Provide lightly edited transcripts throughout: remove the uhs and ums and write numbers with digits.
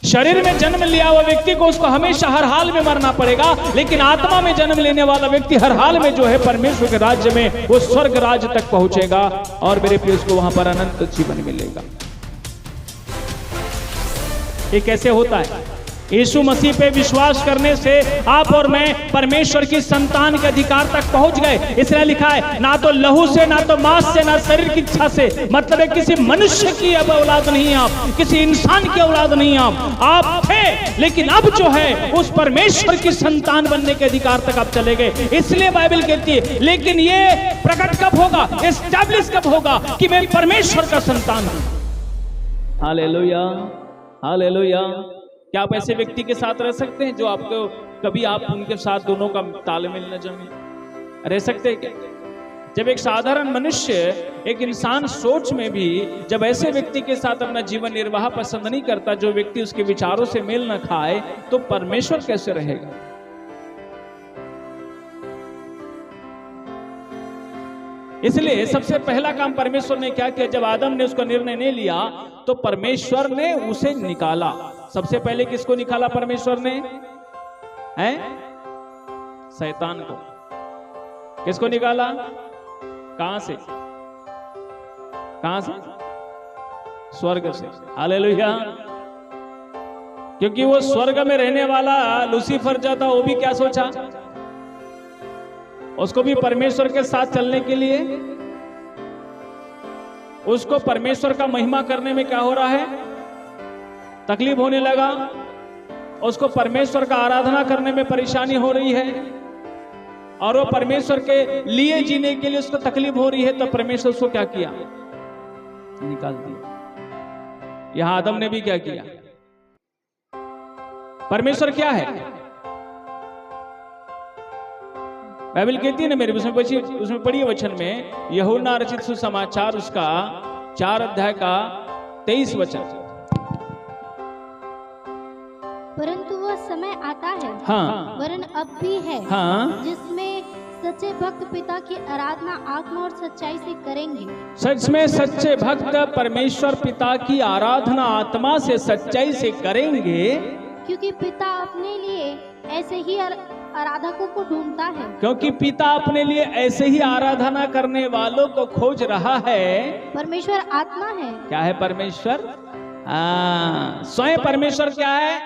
शरीर में जन्म लिया हुआ व्यक्ति को उसको हमेशा हर हाल में मरना पड़ेगा, लेकिन आत्मा में जन्म लेने वाला व्यक्ति हर हाल में जो है परमेश्वर के राज्य में वो स्वर्ग राज्य तक पहुंचेगा और मेरे प्रिय उसको वहां पर अनंत जीवन मिलेगा। ये कैसे होता है? यीशु मसीह पे विश्वास करने से आप और मैं परमेश्वर की संतान के अधिकार तक पहुंच गए। इसलिए लिखा है, ना तो लहू से, ना तो मांस से, ना शरीर की इच्छा से, मतलब है किसी मनुष्य की अब औलाद नहीं आप, किसी इंसान की औलाद नहीं आप थे, लेकिन अब जो है उस परमेश्वर की संतान बनने के अधिकार तक आप चले गए। इसलिए बाइबल कहती है, लेकिन ये प्रकट कब होगा, एस्टैब्लिश कब होगा कि मैं परमेश्वर का संतान हूं। Hallelujah, hallelujah. क्या आप ऐसे व्यक्ति के साथ रह सकते हैं जो आपको कभी आप उनके साथ दोनों का तालमेल न जमे? रह सकते हैं क्या? जब एक साधारण मनुष्य, एक इंसान सोच में भी जब ऐसे व्यक्ति के साथ अपना जीवन निर्वाह पसंद नहीं करता, जो व्यक्ति उसके विचारों से मेल न खाए, तो परमेश्वर कैसे रहेगा? इसलिए सबसे पहला काम परमेश्वर ने क्या किया? जब आदम ने उसका निर्णय नहीं लिया तो परमेश्वर ने उसे निकाला। सबसे पहले किसको निकाला परमेश्वर ने? हैं? शैतान को। किसको निकाला? कहां से? कहां से? स्वर्ग से। हालेलुया। क्योंकि वो स्वर्ग में रहने वाला लूसीफर जो था, वो भी क्या सोचा? उसको भी परमेश्वर के साथ चलने के लिए, उसको परमेश्वर का महिमा करने में क्या हो रहा है? तकलीफ होने लगा। उसको परमेश्वर का आराधना करने में परेशानी हो रही है और वो परमेश्वर के लिए जीने के लिए उसको तकलीफ हो रही है, तो परमेश्वर उसको क्या किया? निकाल दिया। यहां आदम ने भी क्या किया? परमेश्वर क्या है? बाइबल कहती है ना मेरे, उसमें पढ़िए वचन में, यूहन्ना रचित सुसमाचार उसका 4 अध्याय का 23 वचन। परंतु वह समय आता है, हाँ, वरन अब भी है, हाँ, जिसमें सच्चे भक्त पिता की आराधना आत्मा और सच्चाई से करेंगे। सच में सच्चे भक्त परमेश्वर पिता की आराधना आत्मा से सच्चाई से करेंगे, क्योंकि पिता अपने लिए ऐसे ही आराधकों को ढूंढता है। क्योंकि पिता अपने लिए ऐसे ही आराधना करने वालों को खोज रहा है। परमेश्वर आत्मा है। क्या है परमेश्वर? स्वयं परमेश्वर क्या है?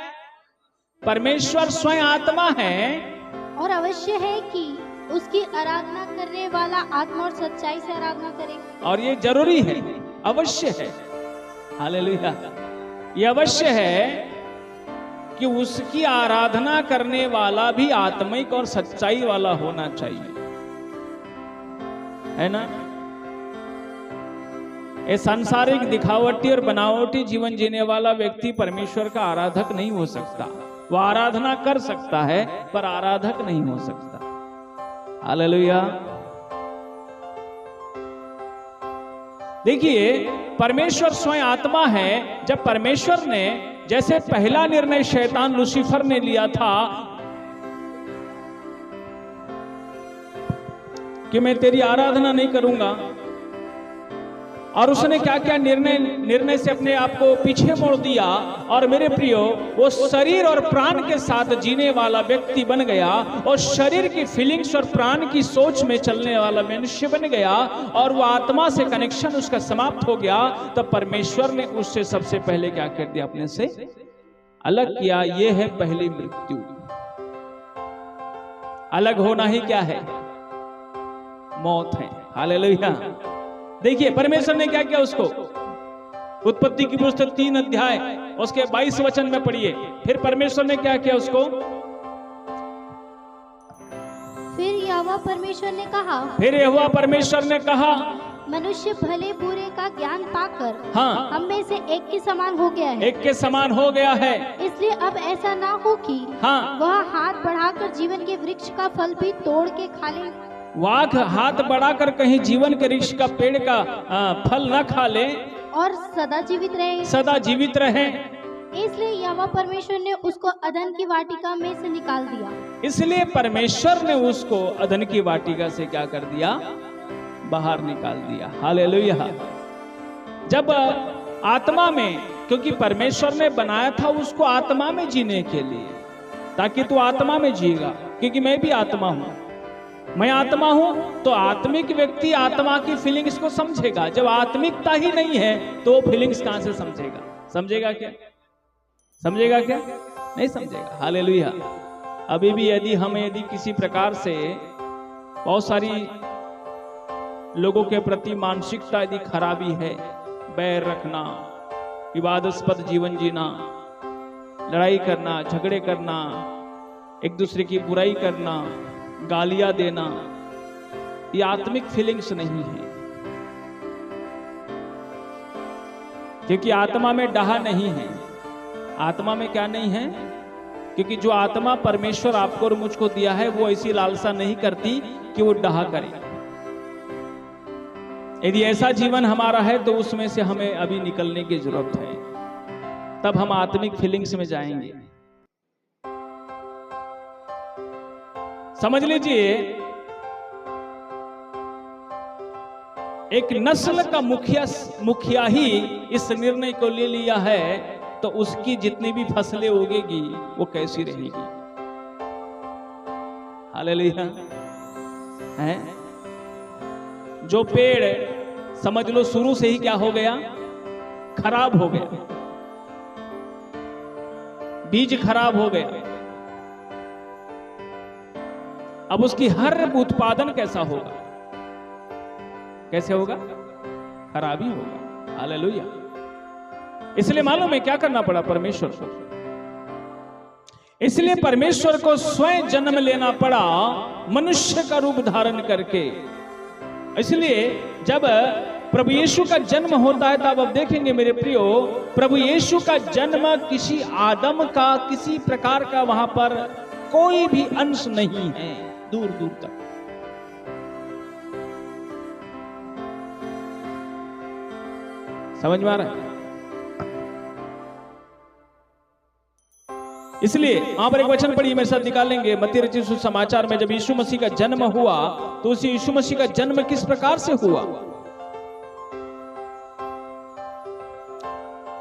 परमेश्वर स्वयं आत्मा है और अवश्य है कि उसकी आराधना करने वाला आत्मा और सच्चाई से आराधना करे। और ये जरूरी है, अवश्य है। हालेलुया। ये अवश्य है कि उसकी आराधना करने वाला भी आत्मिक और सच्चाई वाला होना चाहिए, है ना? ये सांसारिक दिखावटी और बनावटी जीवन जीने वाला व्यक्ति परमेश्वर का आराधक नहीं हो सकता। वो आराधना कर सकता है पर आराधक नहीं हो सकता। हालेलुया। देखिए, परमेश्वर स्वयं आत्मा है। जब परमेश्वर ने जैसे पहला निर्णय शैतान लूसीफर ने लिया था कि मैं तेरी आराधना नहीं करूंगा, और उसने क्या क्या निर्णय से अपने आप को पीछे मोड़ दिया, और मेरे प्रियो वो शरीर और प्राण के साथ जीने वाला व्यक्ति बन गया, और शरीर की फीलिंग्स और प्राण की सोच में चलने वाला मनुष्य बन गया, और वो आत्मा से कनेक्शन उसका समाप्त हो गया। तो परमेश्वर ने उससे सबसे पहले क्या कर दिया? अपने से अलग किया। ये है पहली मृत्यु। अलग होना ही क्या है? मौत है। हालेलुया। देखिए परमेश्वर ने क्या किया उसको? उत्पत्ति की पुस्तक 3 अध्याय उसके 22 वचन में पढ़िए। फिर परमेश्वर ने क्या किया उसको? फिर यहोवा परमेश्वर ने कहा, मनुष्य भले बुरे का ज्ञान पाकर हाँ, हम में से एक के समान हो गया है। एक के समान हो गया है। इसलिए अब ऐसा ना हो कि हाँ, वह हाथ बढ़ाकर जीवन के वृक्ष का फल भी तोड़ के खा ले। वाक हाथ बढ़ाकर कहीं जीवन के वृक्ष का पेड़ का फल न खा ले और सदा जीवित रहे। इसलिए यहोवा परमेश्वर ने उसको अदन की वाटिका में से निकाल दिया। इसलिए परमेश्वर ने उसको अदन की वाटिका से क्या कर दिया? बाहर निकाल दिया। हालेलुया। जब आत्मा में क्योंकि परमेश्वर ने बनाया था उसको आत्मा में जीने के लिए, ताकि तू आत्मा में जिएगा। क्योंकि मैं भी आत्मा हूं, मैं आत्मा हूं, तो आत्मिक व्यक्ति आत्मा की फीलिंग्स को समझेगा। जब आत्मिकता ही नहीं है तो वो फीलिंग्स कहां से समझेगा? समझेगा क्या? समझेगा क्या? नहीं समझेगा। हालेलुया। अभी भी यदि किसी प्रकार से बहुत सारी लोगों के प्रति मानसिकता यदि खराबी है, बैर रखना, विवादास्पद जीवन जीना, लड़ाई करना, झगड़े करना, एक दूसरे की बुराई करना, गालियां देना, ये आत्मिक फीलिंग्स नहीं है। क्योंकि आत्मा में डाहा नहीं है। आत्मा में क्या नहीं है? क्योंकि जो आत्मा परमेश्वर आपको और मुझको दिया है वो ऐसी लालसा नहीं करती कि वो डाहा करे। यदि ऐसा जीवन हमारा है तो उसमें से हमें अभी निकलने की जरूरत है, तब हम आत्मिक फीलिंग्स में जाएंगे। समझ लीजिए, एक नस्ल का मुखिया ही इस निर्णय को ले लिया है, तो उसकी जितनी भी फसलें उगेगी वो कैसी रहेगी? हालेलुया। है जो पेड़ समझ लो शुरू से ही क्या हो गया? खराब हो गया, बीज खराब हो गया, अब उसकी हर उत्पादन कैसा होगा? कैसे होगा? खराबी होगा। हालेलुया। इसलिए मालूम है क्या करना पड़ा परमेश्वर को? इसलिए परमेश्वर को स्वयं जन्म लेना पड़ा, मनुष्य का रूप धारण करके। इसलिए जब प्रभु यीशु का जन्म होता है तब अब देखेंगे मेरे प्रियो, प्रभु यीशु का जन्म किसी आदम का, किसी प्रकार का वहां पर कोई भी अंश नहीं है, दूर दूर तक। समझ में आ रहा है? इसलिए वहां पर एक वचन पढ़िए, मेरे साथ निकालेंगे। मत्ती रचित सुसमाचार में जब यीशु मसीह का जन्म हुआ तो उसी यीशु मसीह का जन्म किस प्रकार से हुआ?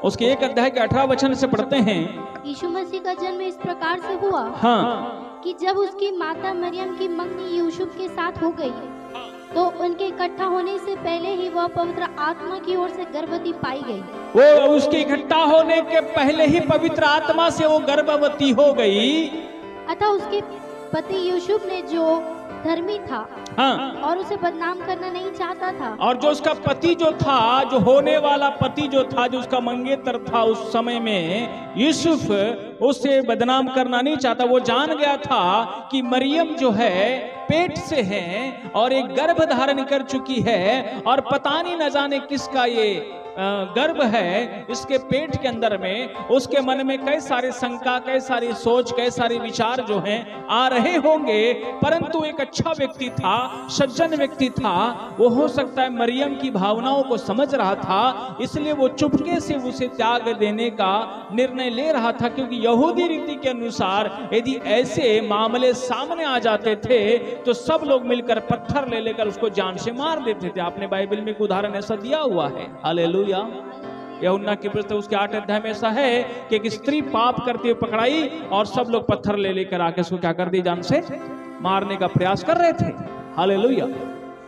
उसके 1 अध्याय के 18 वचन से पढ़ते हैं। यीशु मसीह का जन्म इस प्रकार से हुआ, हाँ, कि जब उसकी माता मरियम की मंगनी यूसुफ के साथ हो गई तो उनके इकट्ठा होने से पहले ही वह पवित्र आत्मा की ओर से गर्भवती पाई गई। वो उसके इकट्ठा होने के पहले ही पवित्र आत्मा से वो गर्भवती हो गई। अतः उसके पति यूसुफ ने, जो धर्मी था, हाँ, और उसे बदनाम करना नहीं चाहता था, और जो उसका पति जो था, जो होने वाला पति जो था, जो उसका मंगेतर था उस समय में, यूसुफ उसे बदनाम करना नहीं चाहता। वो जान गया था कि मरियम जो है पेट से है और एक गर्भ धारण कर चुकी है, और पता नहीं न जाने किसका ये गर्भ है इसके पेट के अंदर में। उसके मन में कई सारे शंका, कई सारी सोच, कई सारे विचार जो हैं आ रहे होंगे, परंतु एक अच्छा व्यक्ति था, सज्जन व्यक्ति था, वो हो सकता है मरियम की भावनाओं को समझ रहा था, इसलिए वो चुपके से उसे त्याग देने का निर्णय ले रहा था। क्योंकि यहूदी रीति के अनुसार यदि ऐसे मामले सामने आ जाते थे तो सब लोग मिलकर पत्थर ले लेकर उसको जान से मार देते थे। आपने बाइबल में एक उदाहरण ऐसा दिया हुआ है। हालेलुया। यूहन्ना की पुस्तक उसके 8 अध्याय में ऐसा है कि एक स्त्री पाप करते हुए पकड़ाई और सब लोग पत्थर ले लेकर आके उसको क्या कर दी? जान से मारने का प्रयास कर रहे थे। हालेलुया।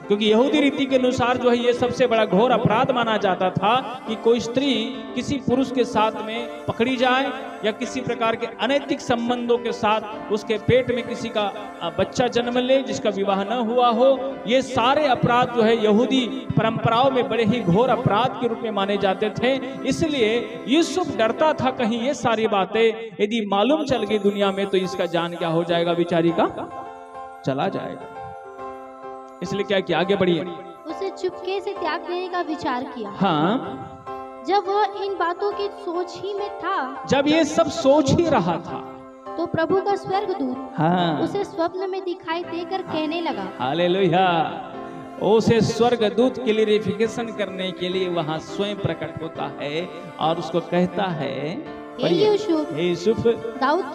क्योंकि यहूदी रीति के अनुसार जो है ये सबसे बड़ा घोर अपराध माना जाता था कि कोई स्त्री किसी पुरुष के साथ में पकड़ी जाए या किसी प्रकार के अनैतिक संबंधों के साथ उसके पेट में किसी का बच्चा जन्म ले जिसका विवाह न हुआ हो। ये सारे अपराध जो है यहूदी परंपराओं में बड़े ही घोर अपराध के रूप में माने जाते थे। इसलिए यूसुफ डरता था कहीं ये सारी बातें यदि मालूम चल गई दुनिया में तो इसका जान क्या हो जाएगा? बेचारी का चला जाएगा। इसलिए क्या किया? आगे बढ़िए। उसे चुपके से त्याग देने का विचार किया। हाँ, जब वह इन बातों की सोच ही में था, जब ये सब सोच ही रहा था, तो प्रभु का स्वर्गदूत हाँ, उसे स्वप्न में दिखाई देकर कहने लगा। हालेलुया। उसे स्वर्गदूत क्लैरिफिकेशन करने के लिए वहां स्वयं प्रकट होता है और उसको कहता है, हे यूसुफ, दाऊद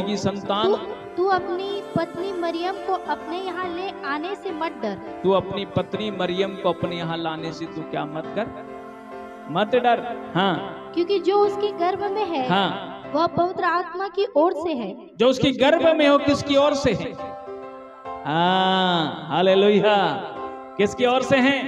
की संतान, तू अपनी पत्नी मरियम को अपने यहाँ ले आने से मत डर। तू अपनी पत्नी मरियम को अपने यहाँ लाने से तू क्या मत कर? मत डर। हाँ क्योंकि जो उसके गर्भ में है हाँ, वह पवित्र आत्मा की ओर से है। जो उसकी गर्भ में हो किसकी ओर से है? हाँ, हालेलुया। किसकी ओर से है?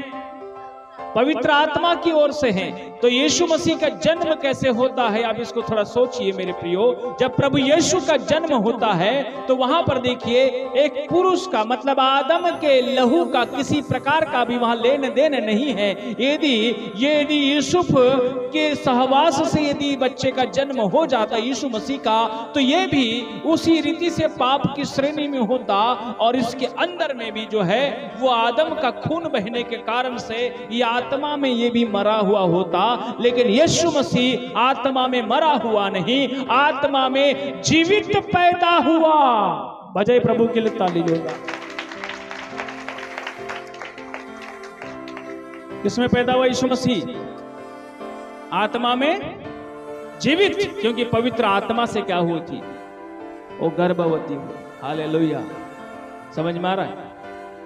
पवित्र आत्मा की ओर से है। तो यीशु मसीह का जन्म कैसे होता है, आप इसको थोड़ा सोचिए मेरे प्रियो। जब प्रभु यीशु का जन्म होता है तो वहां पर देखिए एक पुरुष का मतलब आदम के लहू का किसी प्रकार का भी वहां लेन देन नहीं है। यदि यूसुफ के सहवास से यदि बच्चे का जन्म हो जाता यीशु मसीह का, तो ये भी उसी रीति से पाप की श्रेणी में होता और इसके अंदर में भी जो है वो आदम का खून बहने के कारण से ये आत्मा में ये भी मरा हुआ होता। लेकिन यीशु मसीह आत्मा में मरा हुआ नहीं, आत्मा में जीवित पैदा हुआ। बजाय प्रभु के लिए ताली होगा। किसमें पैदा हुआ यीशु मसीह? आत्मा में जीवित, क्योंकि पवित्र आत्मा से क्या हुई थी? वो गर्भवती हुई। हालेलुया। समझ में आ रहा है?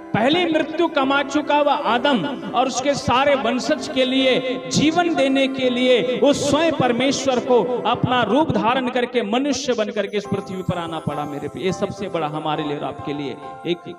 पहली मृत्यु कमा चुका हुआ आदम और उसके सारे वंशज के लिए जीवन देने के लिए वो स्वयं परमेश्वर को अपना रूप धारण करके मनुष्य बन करके इस पृथ्वी पर आना पड़ा। मेरे पे ये सबसे बड़ा हमारे लिए और आपके लिए एक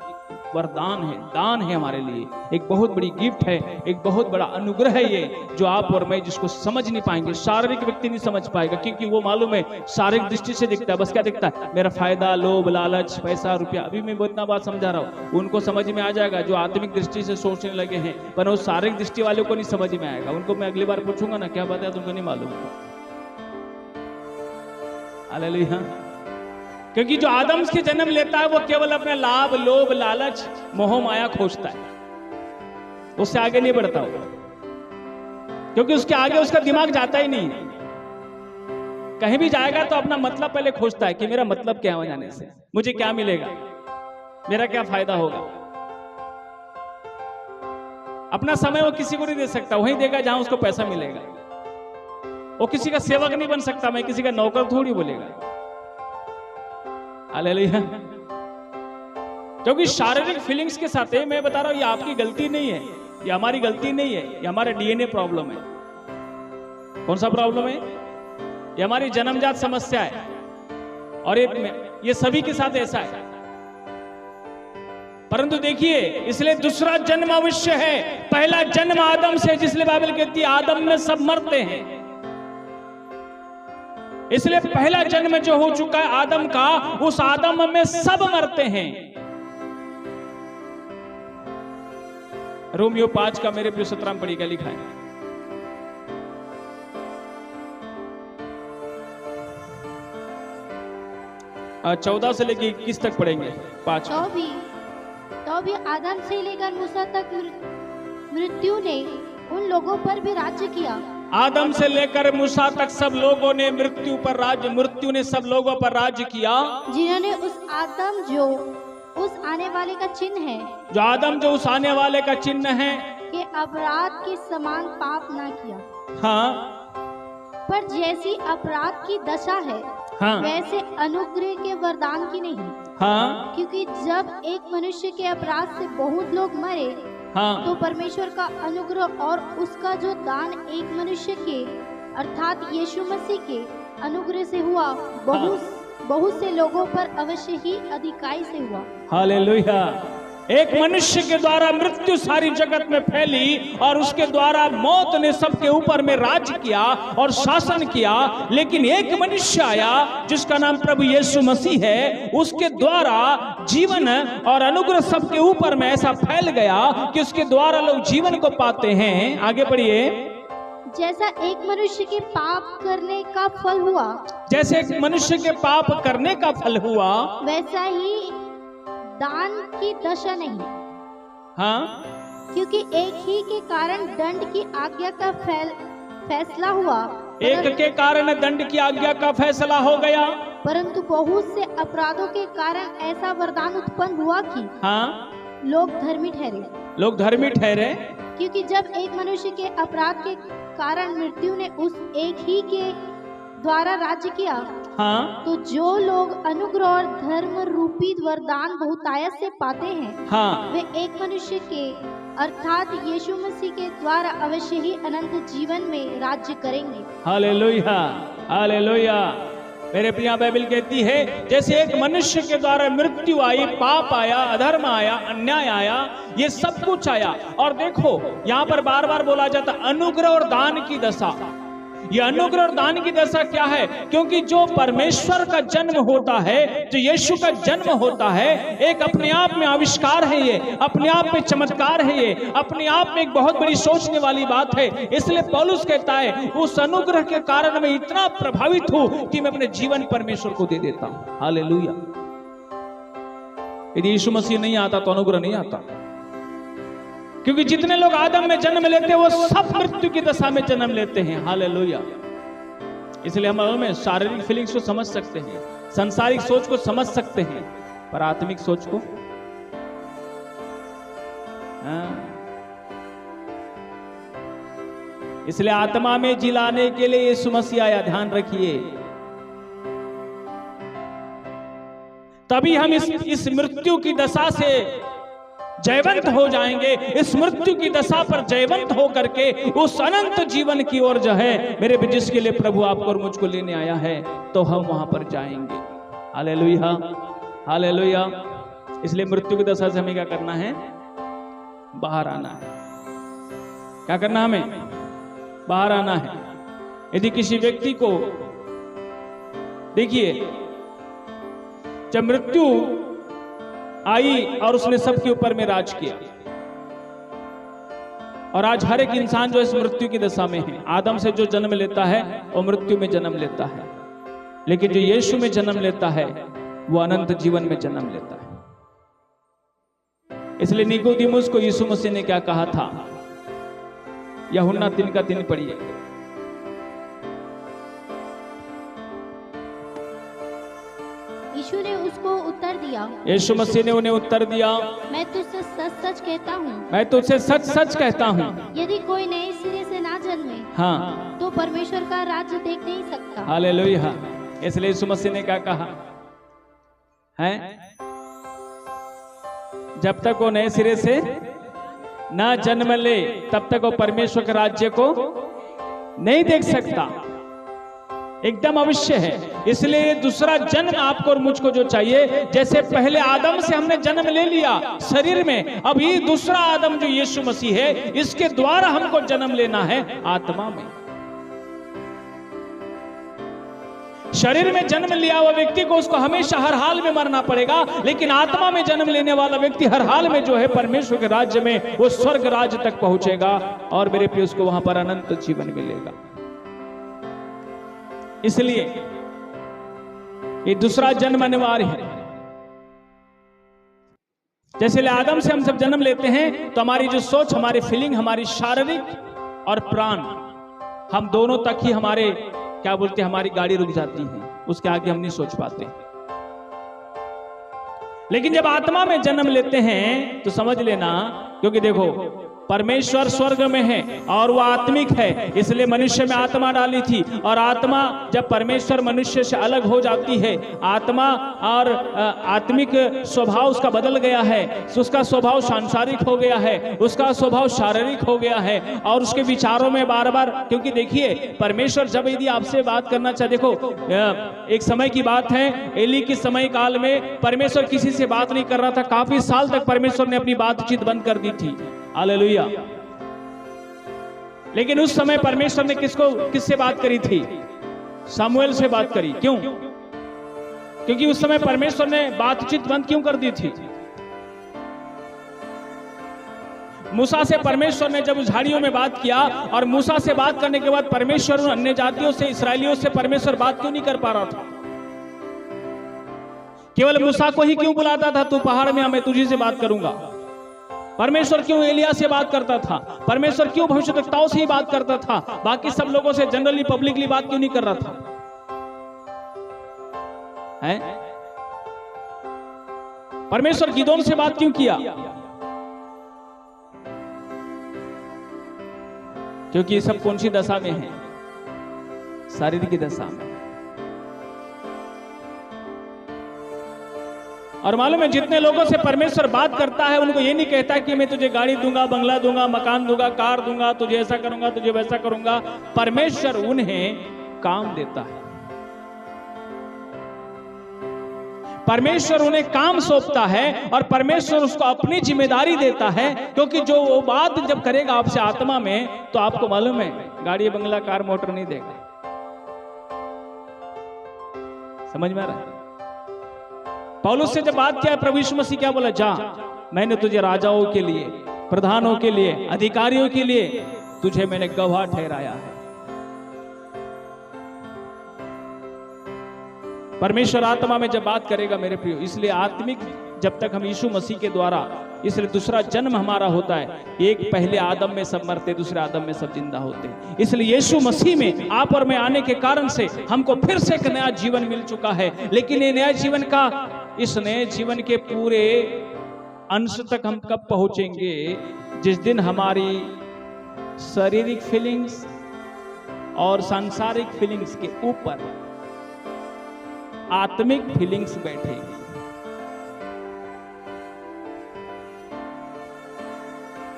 वरदान है, दान है हमारे लिए, एक बहुत बड़ी गिफ्ट है, एक बहुत बड़ा अनुग्रह है ये, जो आप और मैं जिसको समझ नहीं पाएंगे। शारीरिक व्यक्ति नहीं समझ पाएगा, क्योंकि वो मालूम है शारीरिक दृष्टि से दिखता है। बस क्या दिखता है? मेरा फायदा, लोभ, लालच, पैसा, रुपया। अभी मैं इतना बात समझा रहा हूँ, उनको समझ में आ जाएगा जो आत्मिक दृष्टि से सोचने लगे हैं, पर वो शारीरिक दृष्टि वालों को नहीं समझ में आएगा। उनको मैं अगली बार पूछूंगा ना क्या बात है, तुमको नहीं मालूम। हालेलुया। क्योंकि जो आदम से जन्म लेता है वो केवल अपने लाभ, लोभ, लालच, मोह माया खोजता है, उससे आगे नहीं बढ़ता वो, क्योंकि उसके आगे उसका दिमाग जाता ही नहीं। कहीं भी जाएगा तो अपना मतलब पहले खोजता है कि मेरा मतलब क्या है जाने से, मुझे क्या मिलेगा, मेरा क्या फायदा होगा। अपना समय वो किसी को नहीं दे सकता, वहीं देगा जहां उसको पैसा मिलेगा। वो किसी का सेवक नहीं बन सकता, मैं किसी का नौकर थोड़ी बोलेगा। हालेलुया। क्योंकि शारीरिक फीलिंग्स के साथ है, मैं बता रहा हूं ये आपकी गलती नहीं है, ये हमारी गलती नहीं है, ये हमारा डीएनए प्रॉब्लम है। कौन सा प्रॉब्लम है? ये हमारी जन्मजात समस्या है और ये सभी के साथ ऐसा है। परंतु देखिए, इसलिए दूसरा जन्म अवश्य है। पहला जन्म आदम से, जिसलिए बाइबल कहती है आदम में सब मरते हैं। इसलिए पहला जन्म जो हो चुका है आदम का, उस आदम में सब मरते हैं। रोमियो 5 का मेरे प्रिय 17 पढ़ी, क्या लिखा है? और 14 से लेकर 21 तक पढ़ेंगे। 5 तो भी आदम से लेकर मूसा तक मृत्यु ने उन लोगों पर भी राज्य किया। आदम से लेकर मूसा तक सब लोगों ने मृत्यु ने सब लोगों पर राज्य किया, जिन्होंने उस आदम जो उस आने वाले का चिन्ह है, जो आदम जो उस आने वाले का चिन्ह है, कि अपराध के समान पाप ना किया। हाँ, पर जैसी अपराध की दशा है, हाँ, वैसे अनुग्रह के वरदान की नहीं। हाँ, क्योंकि जब एक मनुष्य के अपराध से बहुत लोग मरे, हाँ, तो परमेश्वर का अनुग्रह और उसका जो दान एक मनुष्य के अर्थात यीशु मसीह के अनुग्रह से हुआ, बहुत से लोगों पर अवश्य ही अधिकाई से हुआ। हालेलुया। एक मनुष्य के द्वारा मृत्यु सारी जगत में फैली और उसके द्वारा मौत ने सबके ऊपर में राज किया और शासन किया। लेकिन एक मनुष्य आया जिसका नाम प्रभु यीशु मसीह है, उसके द्वारा जीवन और अनुग्रह सबके ऊपर में ऐसा फैल गया कि उसके द्वारा लोग जीवन को पाते हैं। आगे बढ़िए। जैसा एक मनुष्य के पाप करने का फल हुआ, जैसे एक मनुष्य के पाप करने का फल हुआ, वैसा ही दान की दशा नहीं। हाँ, क्योंकि एक ही के कारण दंड की आज्ञा का फैसला हुआ। एक के कारण दंड की आज्ञा का फैसला हो गया, परंतु बहुत से अपराधों के कारण ऐसा वरदान उत्पन्न हुआ कि हाँ, लोग धर्मी ठहरे। लोग धर्मी ठहरे। क्योंकि जब एक मनुष्य के अपराध के कारण मृत्यु ने उस एक ही के द्वारा राज्य किया, हाँ, तो जो लोग अनुग्रह और धर्म रूपी वरदान बहुतायत से पाते हैं, हाँ, वे एक मनुष्य के अर्थात यीशु मसीह के द्वारा अवश्य ही अनंत जीवन में राज्य करेंगे। Hallelujah, hallelujah. मेरे प्रिय बाइबल कहती है जैसे एक मनुष्य के द्वारा मृत्यु आई, पाप आया, अधर्म आया, अन्याय आया, ये सब कुछ आया। और देखो यहाँ पर बार बार बोला जाता अनुग्रह और दान की दशा। ये अनुग्रह और दान की दशा क्या है? क्योंकि जो परमेश्वर का जन्म होता है, जो यीशु का जन्म होता है, एक अपने आप में आविष्कार है, ये अपने आप में चमत्कार है, ये अपने आप में एक बहुत बड़ी सोचने वाली बात है। इसलिए पौलुस कहता है उस अनुग्रह के कारण मैं इतना प्रभावित हूं कि मैं अपने जीवन परमेश्वर को दे देता हूं। हालेलुया। यदि यीशु मसीह नहीं आता तो अनुग्रह नहीं आता, क्योंकि जितने लोग आदम में जन्म लेते हैं वो सब मृत्यु की दशा में जन्म लेते हैं। हालेलुया। इसलिए हम शारीरिक फीलिंग्स को समझ सकते हैं, सांसारिक सोच को समझ सकते हैं, पर आत्मिक सोच को इसलिए आत्मा में जिलाने के लिए यीशु मसीह आया। ध्यान रखिए, तभी हम इस मृत्यु की दशा से जयवंत हो जाएंगे। इस मृत्यु की दशा पर जयवंत हो करके उस अनंत जीवन की ओर जो है मेरे जिसके लिए प्रभु आपको और मुझको लेने आया है, तो हम वहां पर जाएंगे। Hallelujah, hallelujah. इसलिए मृत्यु की दशा से हमें क्या करना है? बाहर आना है। क्या करना? हमें बाहर आना है। यदि किसी व्यक्ति को, देखिए, जब मृत्यु आई और उसने सबके ऊपर में राज किया, और आज हर एक इंसान जो इस मृत्यु की दशा में है, आदम से जो जन्म लेता है वो मृत्यु में जन्म लेता है, लेकिन जो यीशु में जन्म लेता है वो अनंत जीवन में जन्म लेता है। इसलिए निकोदेमुस को यीशु मसीह ने क्या कहा था? यूहन्ना 3:3 पढ़िए। यीशु ने उसको उत्तर दिया, यीशु मसीह ने उन्हें उत्तर दिया, मैं तुझसे सच सच कहता हूँ, मैं तुझसे सच सच कहता हूँ, यदि कोई नए सिरे से ना जन्मे, हाँ, तो परमेश्वर का राज्य देख नहीं सकता। हालेलुया। इसलिए यीशु मसीह ने क्या कहा है? जब तक वो नए सिरे से ना जन्म ले तब तक वो परमेश्वर के राज्य को नहीं देख सकता। एकदम अवश्य है। इसलिए दूसरा जन्म आपको और मुझको जो चाहिए, जैसे पहले आदम से हमने जन्म ले लिया शरीर में, अब ये दूसरा आदम जो यीशु मसीह है, इसके द्वारा हमको जन्म लेना है आत्मा में। शरीर में जन्म लिया हुआ व्यक्ति को उसको हमेशा हर हाल में मरना पड़ेगा, लेकिन आत्मा में जन्म लेने वाला व्यक्ति हर हाल में जो है परमेश्वर के राज्य में, वो स्वर्ग राज्य तक पहुंचेगा और मेरे प्रिय उसको वहां पर अनंत जीवन मिलेगा। इसलिए ये दूसरा जन्म अनिवार्य है। जैसे आदम से हम सब जन्म लेते हैं तो हमारी जो सोच, हमारी फीलिंग, हमारी शारीरिक और प्राण, हम दोनों तक ही हमारे क्या बोलते हैं, हमारी गाड़ी रुक जाती है, उसके आगे हम नहीं सोच पाते। लेकिन जब आत्मा में जन्म लेते हैं तो समझ लेना, क्योंकि देखो परमेश्वर स्वर्ग में है और वो आत्मिक है, इसलिए मनुष्य में आत्मा डाली थी, और आत्मा जब परमेश्वर मनुष्य से अलग हो जाती है, आत्मा और आत्मिक स्वभाव उसका बदल गया है, उसका स्वभाव सांसारिक हो गया है, उसका स्वभाव शारीरिक हो गया है, और उसके विचारों में बार बार, क्योंकि देखिए परमेश्वर जब यदि आपसे बात करना चाहे, देखो एक समय की बात है, एली के समय काल में परमेश्वर किसी से बात नहीं कर रहा था, काफी साल तक परमेश्वर ने अपनी बातचीत बंद कर दी थी। हालेलुया। लेकिन उस समय परमेश्वर ने किससे बात करी थी? सामुएल से बात करी। क्यों? क्योंकि उस समय परमेश्वर ने बातचीत बंद क्यों कर दी थी? मूसा से परमेश्वर ने जब उस झाड़ियों में बात किया, और मूसा से बात करने के बाद परमेश्वर अन्य जातियों से, इसराइलियों से परमेश्वर बात क्यों नहीं कर पा रहा था? केवल मूसा को ही क्यों बुलाता था? तू पहाड़ में आ, मैं तुझी से बात करूंगा। परमेश्वर क्यों एलिया से बात करता था? परमेश्वर क्यों भविष्यवक्ताओं से ही बात करता था? बाकी सब लोगों से जनरली पब्लिकली बात क्यों नहीं कर रहा था? है? परमेश्वर गिदोन से बात क्यों किया? क्योंकि ये सब कौन सी दशा में है? शारीरिक की दशा में। और मालूम है जितने लोगों से परमेश्वर बात करता है उनको ये नहीं कहता कि मैं तुझे गाड़ी दूंगा, बंगला दूंगा, मकान दूंगा, कार दूंगा, तुझे ऐसा करूंगा, तुझे वैसा करूंगा। परमेश्वर उन्हें काम देता है, परमेश्वर उन्हें काम सौंपता है और परमेश्वर उसको अपनी जिम्मेदारी देता है, क्योंकि जो वो बात जब करेगा आपसे आत्मा में, तो आपको मालूम है गाड़ी, बंगला, कार, मोटर नहीं देगा। समझ में आ रहा है? पौलुस से जब बात किया प्रभु यीशु मसीह क्या बोला? जा, मैंने तुझे राजाओं के लिए, प्रधानों के लिए, अधिकारियों के लिए तुझे मैंने गवाह ठहराया है। परमेश्वर आत्मा में जब बात करेगा मेरे प्रियो, इसलिए आत्मिक जब तक हम यीशु मसीह के द्वारा, इसलिए दूसरा जन्म हमारा होता है। एक पहले आदम में सब मरते, दूसरे आदम में सब जिंदा होते। इसलिए यीशु मसीह में आप और मैं आने के कारण से हमको फिर से एक नया जीवन मिल चुका है। लेकिन ये नया जीवन का, इस नए जीवन के पूरे अंश तक हम कब पहुंचेंगे? जिस दिन हमारी शारीरिक फीलिंग्स और सांसारिक फीलिंग्स के ऊपर आत्मिक फीलिंग्स बैठेगी।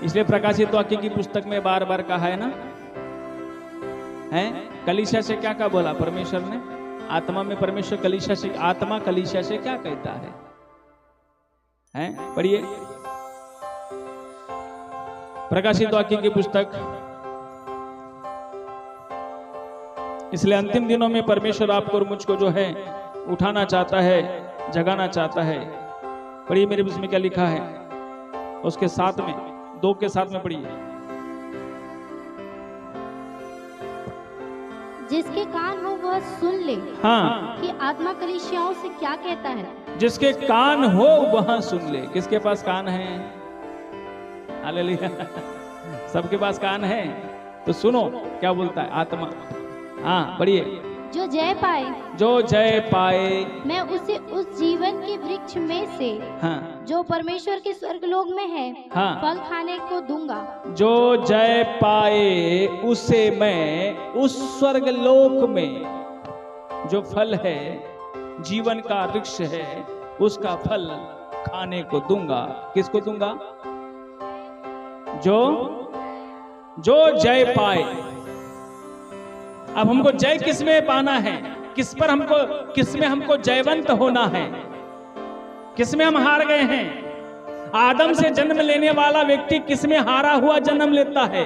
इसलिए प्रकाशित वाक्य की पुस्तक में बार बार कहा है ना, है कलीसिया से क्या क्या बोला परमेश्वर ने? आत्मा में परमेश्वर कलीसिया से, आत्मा कलीसिया से क्या कहता है? हैं? पढ़िए प्रकाशित वाक्य की पुस्तक। इसलिए अंतिम दिनों में परमेश्वर आपको और मुझको जो है उठाना चाहता है, जगाना चाहता है। पढ़िए मेरे उसमें क्या लिखा है, उसके साथ में, 2 के साथ में पढ़िए। जिसके कान हो वह सुन ले, हाँ, कि आत्मा कलीसियाओं से क्या कहता है। जिसके कान हो वह सुन ले। किसके पास कान है? हालेलुया। सबके पास कान है, तो सुनो क्या बोलता है आत्मा। हाँ पढ़िए। जो जय पाए, जो जय पाए, मैं उसे उस जीवन के वृक्ष में से, हाँ, जो परमेश्वर के स्वर्गलोक में है, हाँ, फल खाने को दूंगा। जो जय पाए उसे मैं उस स्वर्गलोक में जो फल है, जीवन का वृक्ष है, उसका फल खाने को दूंगा। किसको दूंगा? जो जय पाए। अब हमको जय किस में पाना है? किस पर हमको, किस में हमको जयवंत होना है? किस में हम हार गए हैं? आदम से जन्म लेने वाला व्यक्ति किस में हारा हुआ जन्म लेता है?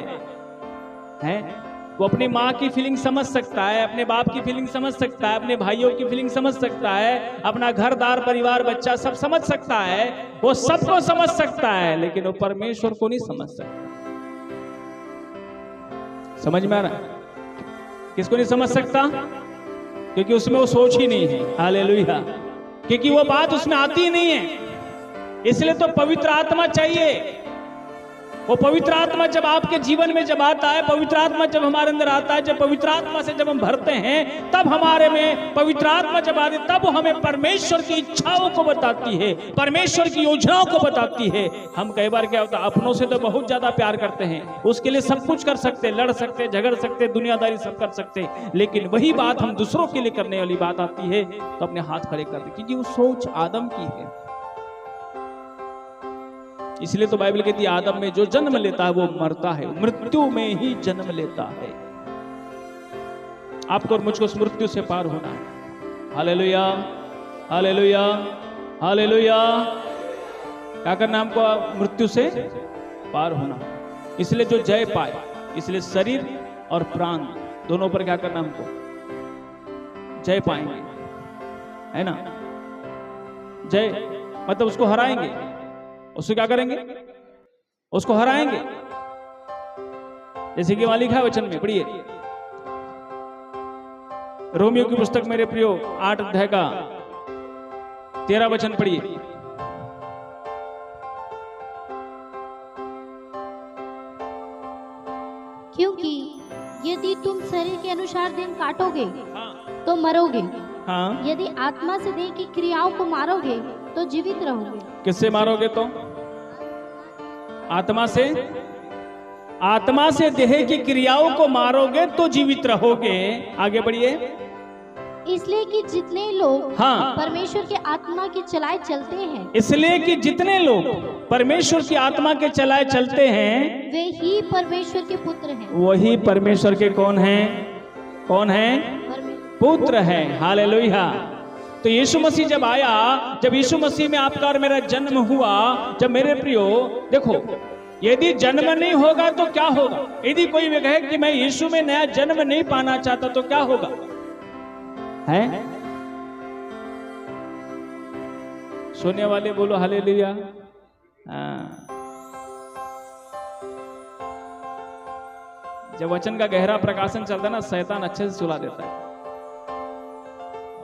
वो अपनी माँ की फीलिंग समझ सकता है, अपने बाप की फीलिंग समझ सकता है, अपने भाइयों की फीलिंग समझ सकता है, अपना घरदार, परिवार, बच्चा सब समझ सकता है, वो सबको समझ सकता है, लेकिन वो परमेश्वर को नहीं समझ सकता। समझ में आ रहा है? किसको नहीं समझ सकता? क्योंकि उसमें वो सोच ही नहीं है। हालेलुया। क्योंकि वो बात उसमें आती ही नहीं है। इसलिए तो पवित्र आत्मा चाहिए। वो पवित्र आत्मा जब आपके जीवन में जब आता है, पवित्र आत्मा जब हमारे अंदर आता है, जब पवित्र आत्मा से जब हम भरते हैं, तब हमारे में पवित्र आत्मा जब आती है, तब हमें परमेश्वर की इच्छाओं को बताती है, परमेश्वर की योजनाओं को बताती है। हम कई बार क्या होता है, अपनों से तो बहुत ज्यादा प्यार करते हैं, उसके लिए सब कुछ कर सकते, लड़ सकते, झगड़ सकते, दुनियादारी सब कर सकते, लेकिन वही बात हम दूसरों के लिए करने वाली बात आती है तो अपने हाथ खड़े कर दे, क्योंकि वो सोच आदम की है। इसलिए तो बाइबल कहती है आदम में जो जन्म लेता है वो मरता है, मृत्यु में ही जन्म लेता है। आपको और मुझको उस मृत्यु से पार होना है। Hallelujah, hallelujah, hallelujah. क्या करना है हमको? मृत्यु से पार होना। इसलिए जो जय पाए, इसलिए शरीर और प्राण दोनों पर क्या करना हमको? जय पाएंगे, है ना? जय मतलब उसको हराएंगे। उसको क्या करेंगे? उसको हराएंगे। जैसे कि वहां लिखा है वचन में, पढ़िए रोमियो की पुस्तक मेरे प्रियो 8 अध्याय का 13 वचन पढ़िए। क्योंकि यदि तुम शरीर के अनुसार दिन काटोगे तो मरोगे, हाँ, यदि आत्मा से देह की क्रियाओं को मारोगे तो जीवित रहोगे। किससे मारोगे? तो आत्मा से। आत्मा से देह की क्रियाओं को मारोगे तो जीवित रहोगे। आगे बढ़िए। इसलिए कि जितने लोग हाँ। परमेश्वर के आत्मा की चलाए चलते हैं, इसलिए कि जितने लोग परमेश्वर की आत्मा के चलाए चलते हैं, वे ही परमेश्वर के पुत्र हैं। वही परमेश्वर के कौन हैं? कौन हैं? पुत्र हैं। हालेलुया। तो यीशु मसीह जब आया, जब यीशु मसीह में आपका और मेरा जन्म हुआ, जब मेरे प्रियो देखो, यदि जन्म नहीं होगा तो क्या होगा? यदि कोई भी कहे कि मैं यीशु में नया जन्म नहीं पाना चाहता तो क्या होगा? है? सुनने वाले बोलो हालेलुया। जब वचन का गहरा प्रकाशन चलता है ना, शैतान अच्छे से सुला देता है।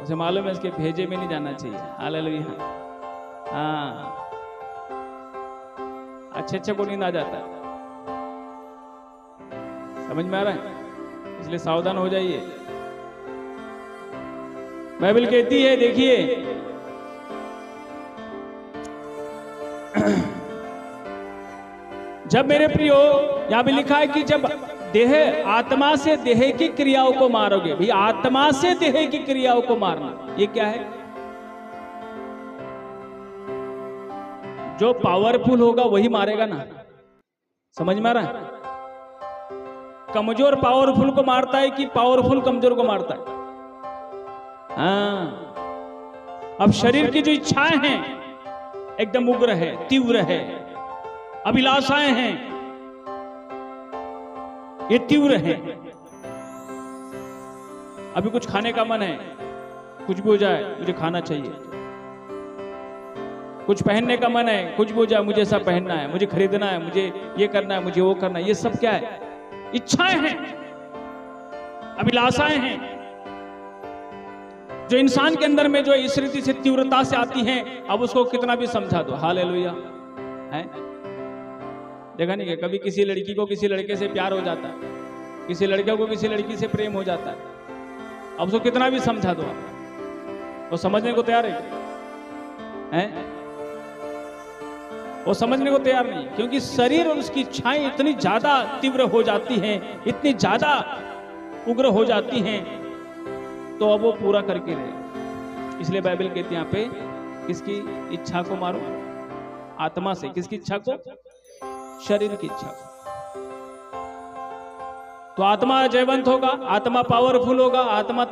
उसे मालूम है इसके भेजे में नहीं जाना चाहिए। हालेलुया। हाँ, अच्छे को नींद आ जाता है। समझ में आ रहा है? इसलिए सावधान हो जाइए। बाइबल कहती है, देखिए जब मेरे प्रियो, यहां भी लिखा है कि जब देह, आत्मा से देह की क्रियाओं को मारोगे। भाई आत्मा से देह की क्रियाओं को मारना, ये क्या है? जो पावरफुल होगा वही मारेगा ना। समझ में आ रहा है? कमजोर पावरफुल को मारता है कि पावरफुल कमजोर को मारता है? हाँ। अब शरीर की जो इच्छाएं हैं एकदम उग्र है, तीव्र है, अभिलाषाएं हैं ये तीव्र है। अभी कुछ खाने का मन है, कुछ भी हो जाए मुझे खाना चाहिए। कुछ पहनने का मन है, कुछ भी हो जाए मुझे ऐसा पहनना है, मुझे खरीदना है, मुझे ये करना है, मुझे वो करना है। ये सब क्या है? इच्छाएं हैं, अभिलाषाएं हैं, जो इंसान के अंदर में जो इस रीति से तीव्रता से आती हैं। अब उसको कितना भी समझा दो। हालेलुया। है? देखा नहीं कि कभी किसी लड़की को किसी लड़के से प्यार हो जाता है, किसी लड़के को किसी लड़की से प्रेम हो जाता है। अब उसको कितना भी समझा दो, वो समझने को तैयार है? वो समझने को तैयार नहीं, क्योंकि शरीर और उसकी इच्छाएं इतनी ज्यादा तीव्र हो जाती हैं, इतनी ज्यादा उग्र हो जाती हैं, तो अब वो पूरा करके रहे। इसलिए बाइबल कहती है यहाँ पे, किसकी इच्छा को मारो? आत्मा से। किसकी इच्छा को? शरीर की इच्छा को। तो आत्मा जयवंत होगा, आत्मा पावरफुल होगा, आत्मा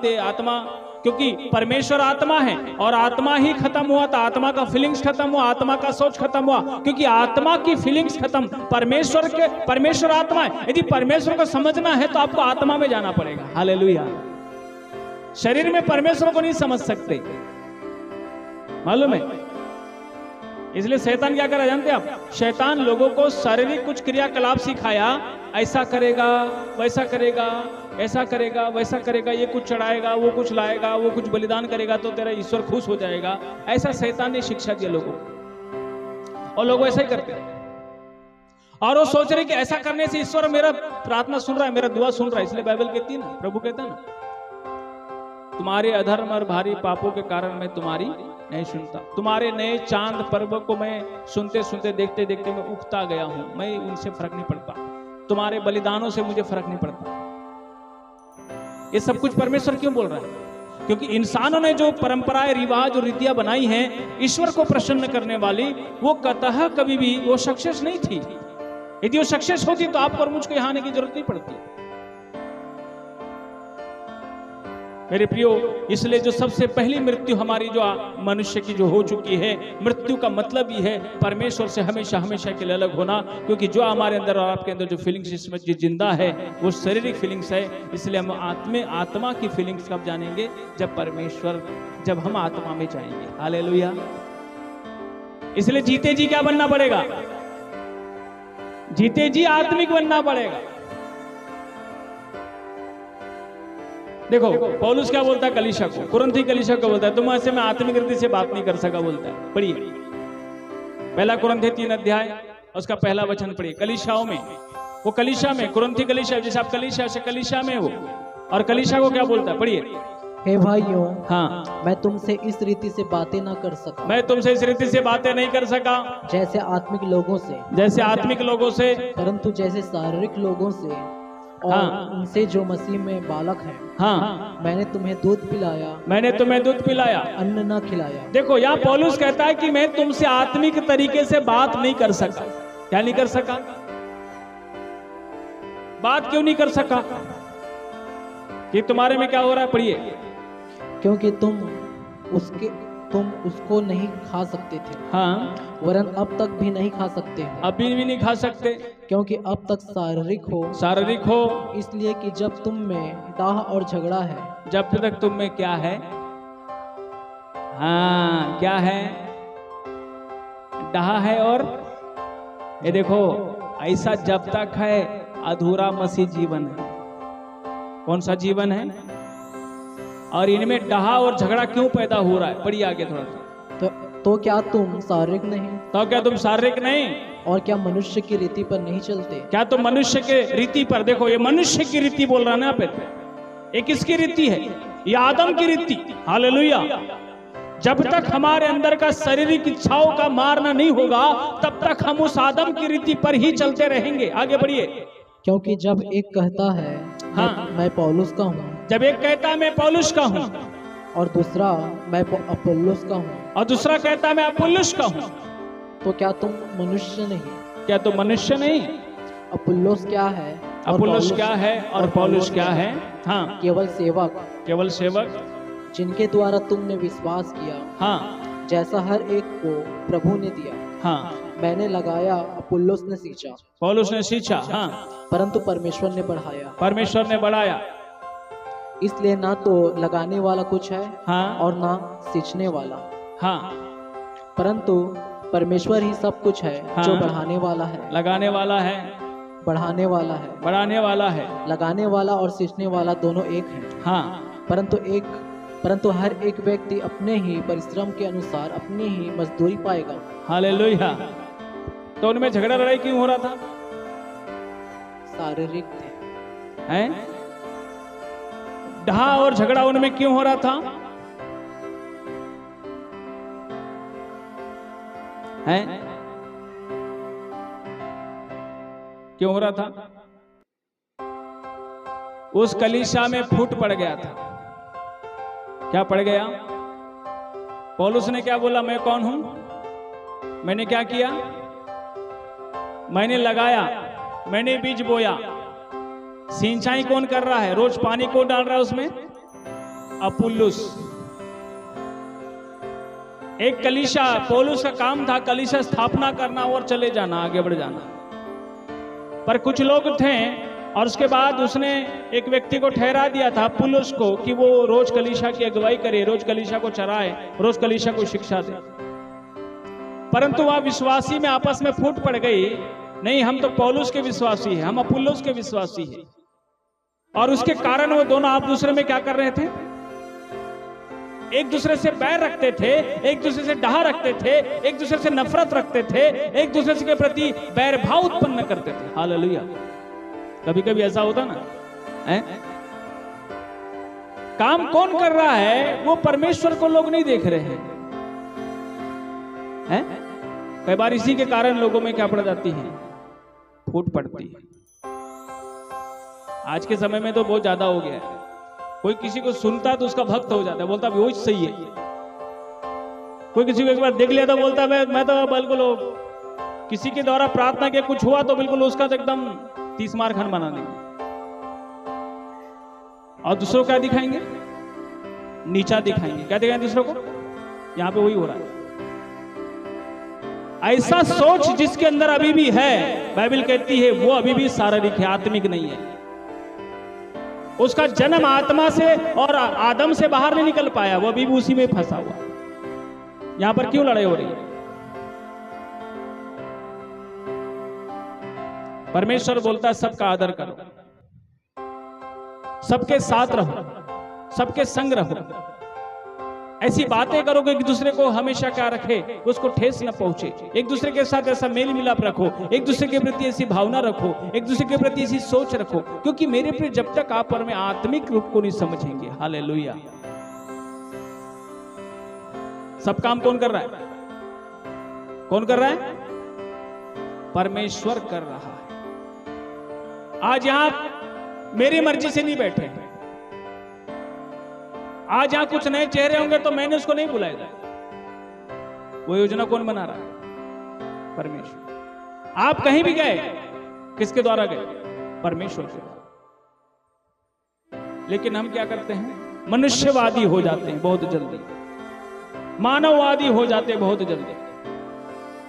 क्योंकि परमेश्वर आत्मा है और आत्मा ही खत्म हुआ तो आत्मा का फीलिंग्स खत्म हुआ, आत्मा का सोच खत्म हुआ, क्योंकि आत्मा की फीलिंग्स खत्म। परमेश्वर आत्मा है। यदि परमेश्वर को समझना है तो आपको आत्मा में जाना पड़ेगा। हालेलुया। शरीर में परमेश्वर को नहीं समझ सकते, मालूम है? इसलिए शैतान क्या करा जानते हैं आप? शैतान लोगों को शारीरिक कुछ क्रियाकलाप सिखाया, ऐसा करेगा, वैसा करेगा, ऐसा करेगा, वैसा करेगा, ये कुछ चढ़ाएगा, वो कुछ लाएगा, वो कुछ बलिदान करेगा तो तेरा ईश्वर खुश हो जाएगा। ऐसा शैतान ने शिक्षा दिया लोगों को, और लोग ऐसा ही करते हैं। और वो सोच रहे कि ऐसा करने से ईश्वर मेरा प्रार्थना सुन रहा है, मेरा दुआ सुन रहा है। इसलिए बाइबल कहती है ना, प्रभु कहता है ना, तुम्हारे अधर्म और भारी पापों के कारण मैं तुम्हारी नहीं सुनता। तुम्हारे नए चांद पर्व को मैं सुनते सुनते देखते देखते मैं उगता गया हूं, मैं उनसे फर्क नहीं पड़ता। तुम्हारे बलिदानों से मुझे फर्क नहीं पड़ता। ये सब कुछ परमेश्वर क्यों बोल रहा है? क्योंकि इंसानों ने जो परंपराएं, रिवाज और रीतियां बनाई हैं ईश्वर को प्रसन्न करने वाली, वो कतः कभी भी वो सक्सेस नहीं थी। यदि वो सक्सेस होती तो आपको और मुझको यहां आने की जरूरत नहीं पड़ती। मेरे प्रियो, इसलिए जो सबसे पहली मृत्यु हमारी जो मनुष्य की जो हो चुकी है, मृत्यु का मतलब ही है परमेश्वर से हमेशा हमेशा के लिए अलग होना। क्योंकि जो हमारे अंदर और आपके अंदर जो फीलिंग्स इसमें जो जिंदा है वो शारीरिक फीलिंग्स है। इसलिए हम आत्मा की फीलिंग्स कब जानेंगे? जब हम आत्मा में जाएंगे। हालेलुया। इसलिए जीते जी क्या बनना पड़ेगा? जीते जी आत्मिक बनना पड़ेगा। देखो पौलुस क्या बोलता है कलीसिया को, कुरिन्थी कलीसिया को बोलता है, तुम ऐसे में आत्मिक रीति से बात नहीं कर सका, बोलता है। पढ़िए पहला कुरिन्थी 3 अध्याय उसका पहला वचन पढ़िए। कलीसियाओं में, वो कलीसिया में, कुरिन्थी कलीसिया, जैसे आप कलीसिया से कलीसिया में हो, और कलीसिया को क्या बोलता है? पढ़िए। हे भाइयों, हाँ, मैं तुमसे इस रीति से बातें न कर सका, मैं तुमसे इस रीति से बातें नहीं कर सका जैसे आत्मिक लोगों से, जैसे आत्मिक लोगों से, परंतु जैसे शारीरिक लोगों से, और हाँ। उनसे जो मसीह में बालक हैं, हाँ, मैंने तुम्हें दूध पिलाया, मैंने तुम्हें दूध पिलाया। अन्न न खिलाया। देखो यहाँ पौलुस कहता है कि मैं तुमसे आत्मिक तरीके से बात नहीं कर सका। क्या नहीं कर सका? बात क्यों नहीं कर सका? कि तुम्हारे में क्या हो रहा है? पढ़िए। क्योंकि तुम उसको नहीं खा सकते थे, हाँ, वरन अब तक भी नहीं खा सकते हो, अभी भी नहीं खा सकते क्योंकि अब तक शारीरिक हो, इसलिए कि जब तुम में डाह और झगड़ा है, जब तक तुम में क्या है? हाँ, क्या है? डाह है। और ये देखो, ऐसा जब तक है अधूरा मसीह जीवन है। कौन सा जीवन है? और इनमें डाह और झगड़ा क्यों पैदा हो रहा है? पढ़िए आगे थोड़ा सा। तो क्या तुम शारीरिक नहीं? तो क्या तुम शारीरिक नहीं? और क्या मनुष्य की रीति पर नहीं चलते? क्या तुम मनुष्य के रीति पर? देखो, ये मनुष्य की रीति बोल रहा है ना पे। ये किसकी रीति है? ये आदम की रीति। हालेलुया। जब तक हमारे अंदर का शारीरिक इच्छाओं का मारना नहीं होगा, तब तक हम उस आदम की रीति पर ही चलते रहेंगे। आगे बढ़िए। क्योंकि जब एक कहता है हाँ, मैं पौलुस का हूँ, जब एक कहता है मैं पौलुस का हूँ, और दूसरा मैं अपुल्लोस का हूँ, और दूसरा कहता है मैं अपुल्लोस का हूँ, तो क्या तुम मनुष्य नहीं? क्या तुम मनुष्य नहीं? अपुल्लोस क्या है? अपुल्लोस क्या है और पौलुस क्या है? हाँ, केवल सेवक, केवल सेवक, जिनके द्वारा तुमने विश्वास किया, हाँ, जैसा हर एक को प्रभु ने दिया। हाँ, मैंने लगाया, अपुल्लोस ने सींचा, पौलुस ने सींचा, हाँ, परंतु परमेश्वर ने बढ़ाया। परमेश्वर ने बढ़ाया। इसलिए ना तो लगाने वाला कुछ है, हाँ, और ना सींचने वाला, हाँ, परंतु परमेश्वर ही सब कुछ है, हाँ, जो बढ़ाने वाला है, लगाने वाला है, बढ़ाने वाला है, बढ़ाने वाला है। लगाने वाला और सींचने वाला दोनों एक हैं, हाँ, परंतु हर एक व्यक्ति अपने ही परिश्रम के अनुसार अपनी ही मजदूरी पाएगा। हालेलुया। तो उनमें झगड़ा लड़ाई क्यों हो रहा था? शारीरिक थे। हैं? डाह और झगड़ा उनमें क्यों हो रहा था? हैं? क्यों हो रहा था? उस कलीसिया में फूट पड़ गया था। क्या पड़ गया? पौलुस ने क्या बोला? मैं कौन हूं? मैंने क्या किया? मैंने लगाया, मैंने बीज बोया। सिंचाई कौन कर रहा है? रोज पानी कौन डाल रहा है उसमें? अपुल्लोस। एक कलीसिया, पौलुस का काम था कलीसिया स्थापना करना और चले जाना, आगे बढ़ जाना। पर कुछ लोग थे और उसके बाद उसने एक व्यक्ति को ठहरा दिया था, अपुल्लोस को, कि वो रोज कलीसिया की अगुवाई करे, रोज कलीसिया को चराए, रोज कलीसिया को शिक्षा दे। परंतु वह विश्वासी में आपस में फूट पड़ गई। नहीं, हम तो पौलुस के विश्वासी हैं, हम अपुल्लोस के विश्वासी हैं। और उसके कारण वो दोनों आप दूसरे में क्या कर रहे थे? एक दूसरे से बैर रखते थे, एक दूसरे से डाह रखते थे, एक दूसरे से नफरत रखते थे, एक दूसरे के प्रति बैर भाव उत्पन्न करते थे। हालेलुया। कभी कभी ऐसा होता ना है? काम कौन कर रहा है वो परमेश्वर को लोग नहीं देख रहे हैं। कई बार इसी के कारण लोगों में क्या पड़ जाती है? फूट पड़ती है। आज के समय में तो बहुत ज्यादा हो गया है। कोई किसी को सुनता तो उसका भक्त हो जाता है, बोलता वो सही है। कोई किसी को एक बार देख लिया तो बोलता है मैं तो बिल्कुल, किसी के द्वारा प्रार्थना के कुछ हुआ तो बिल्कुल उसका तो एकदम 30 मार खंड बना देंगे। और दूसरों क्या दिखाएंगे? नीचा दिखाएंगे। क्या दिखाएंगे दूसरों को? यहां पे वही हो रहा है। ऐसा सोच जिसके अंदर अभी भी है, बाइबल कहती है वो अभी भी शारीरिक है, आत्मिक नहीं है। उसका जन्म आत्मा से और आदम से बाहर नहीं निकल पाया, वो अभी भी उसी में फंसा हुआ। यहां पर क्यों लड़ाई हो रही है? परमेश्वर बोलता है सबका आदर करो, सबके साथ रहो, सबके संग रहो। ऐसी बातें करो कि एक दूसरे को हमेशा क्या रखे, उसको ठेस न पहुंचे। एक दूसरे के साथ ऐसा मेल मिलाप रखो, एक दूसरे के प्रति ऐसी भावना रखो, एक दूसरे के प्रति ऐसी सोच रखो। क्योंकि मेरे प्रिय, जब तक आप पर में आत्मिक रूप को नहीं समझेंगे, हालेलुया। सब काम कौन कर रहा है? कौन कर रहा है? परमेश्वर कर रहा है। आज यहां मेरी मर्जी से नहीं बैठे। आज यहां कुछ नए चेहरे होंगे तो मैंने उसको नहीं बुलाया। वो योजना कौन बना रहा है? परमेश्वर। आप कहीं भी गए, किसके द्वारा गए? परमेश्वर के द्वारा। लेकिन हम क्या करते हैं? मनुष्यवादी हो जाते हैं बहुत जल्दी, मानववादी हो जाते हैं बहुत जल्दी,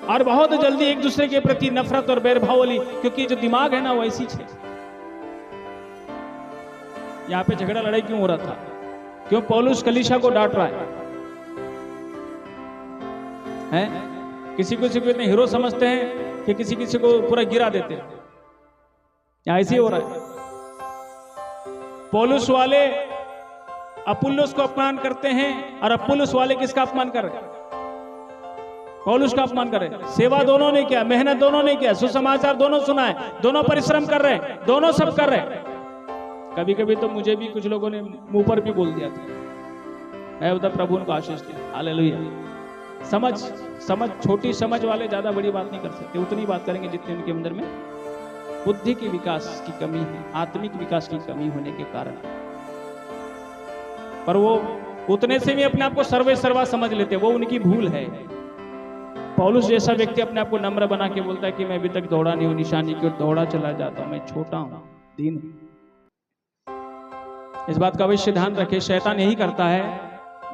और बहुत जल्दी एक दूसरे के प्रति नफरत और बैरभाव वाली, क्योंकि जो दिमाग है ना वो ऐसी है। यहां पे झगड़ा लड़ाई क्यों हो रहा था? क्यों पौलुस कलीसिया को डांट रहा है? किसी को इतने हीरो समझते हैं कि किसी को पूरा गिरा देते हैं। यहां ऐसे ही हो रहा है। पौलुस वाले अपुल्लोस को अपमान करते हैं, और अपुल्लोस वाले किसका अपमान कर रहे हैं? पौलुस का अपमान कर रहे हैं। सेवा दोनों ने किया, मेहनत दोनों ने किया, सुसमाचार दोनों सुनाए, दोनों परिश्रम कर रहे हैं, दोनों सब कर रहे हैं। कभी कभी तो मुझे भी कुछ लोगों ने मुंह पर भी बोल दिया था। मैं उधर प्रभु उनको आशीष दिया। हालेलुया। समझ छोटी समझ वाले ज्यादा बड़ी बात नहीं कर सकते, उतनी बात करेंगे जितने उनके अंदर में बुद्धि की विकास की कमी है, आत्मिक विकास की कमी होने के कारण। पर वो उतने से भी अपने आप को सर्वे सर्वा समझ लेते, वो उनकी भूल है। पौलुस जैसा व्यक्ति अपने आप को नम्र बना के बोलता है कि मैं अभी तक दौड़ा नहीं हूं, निशानी की ओर दौड़ा चला जाता हूं, मैं छोटा हूं, दीन हूं। इस बात का अवश्य ध्यान रखें। शैतान यही करता है,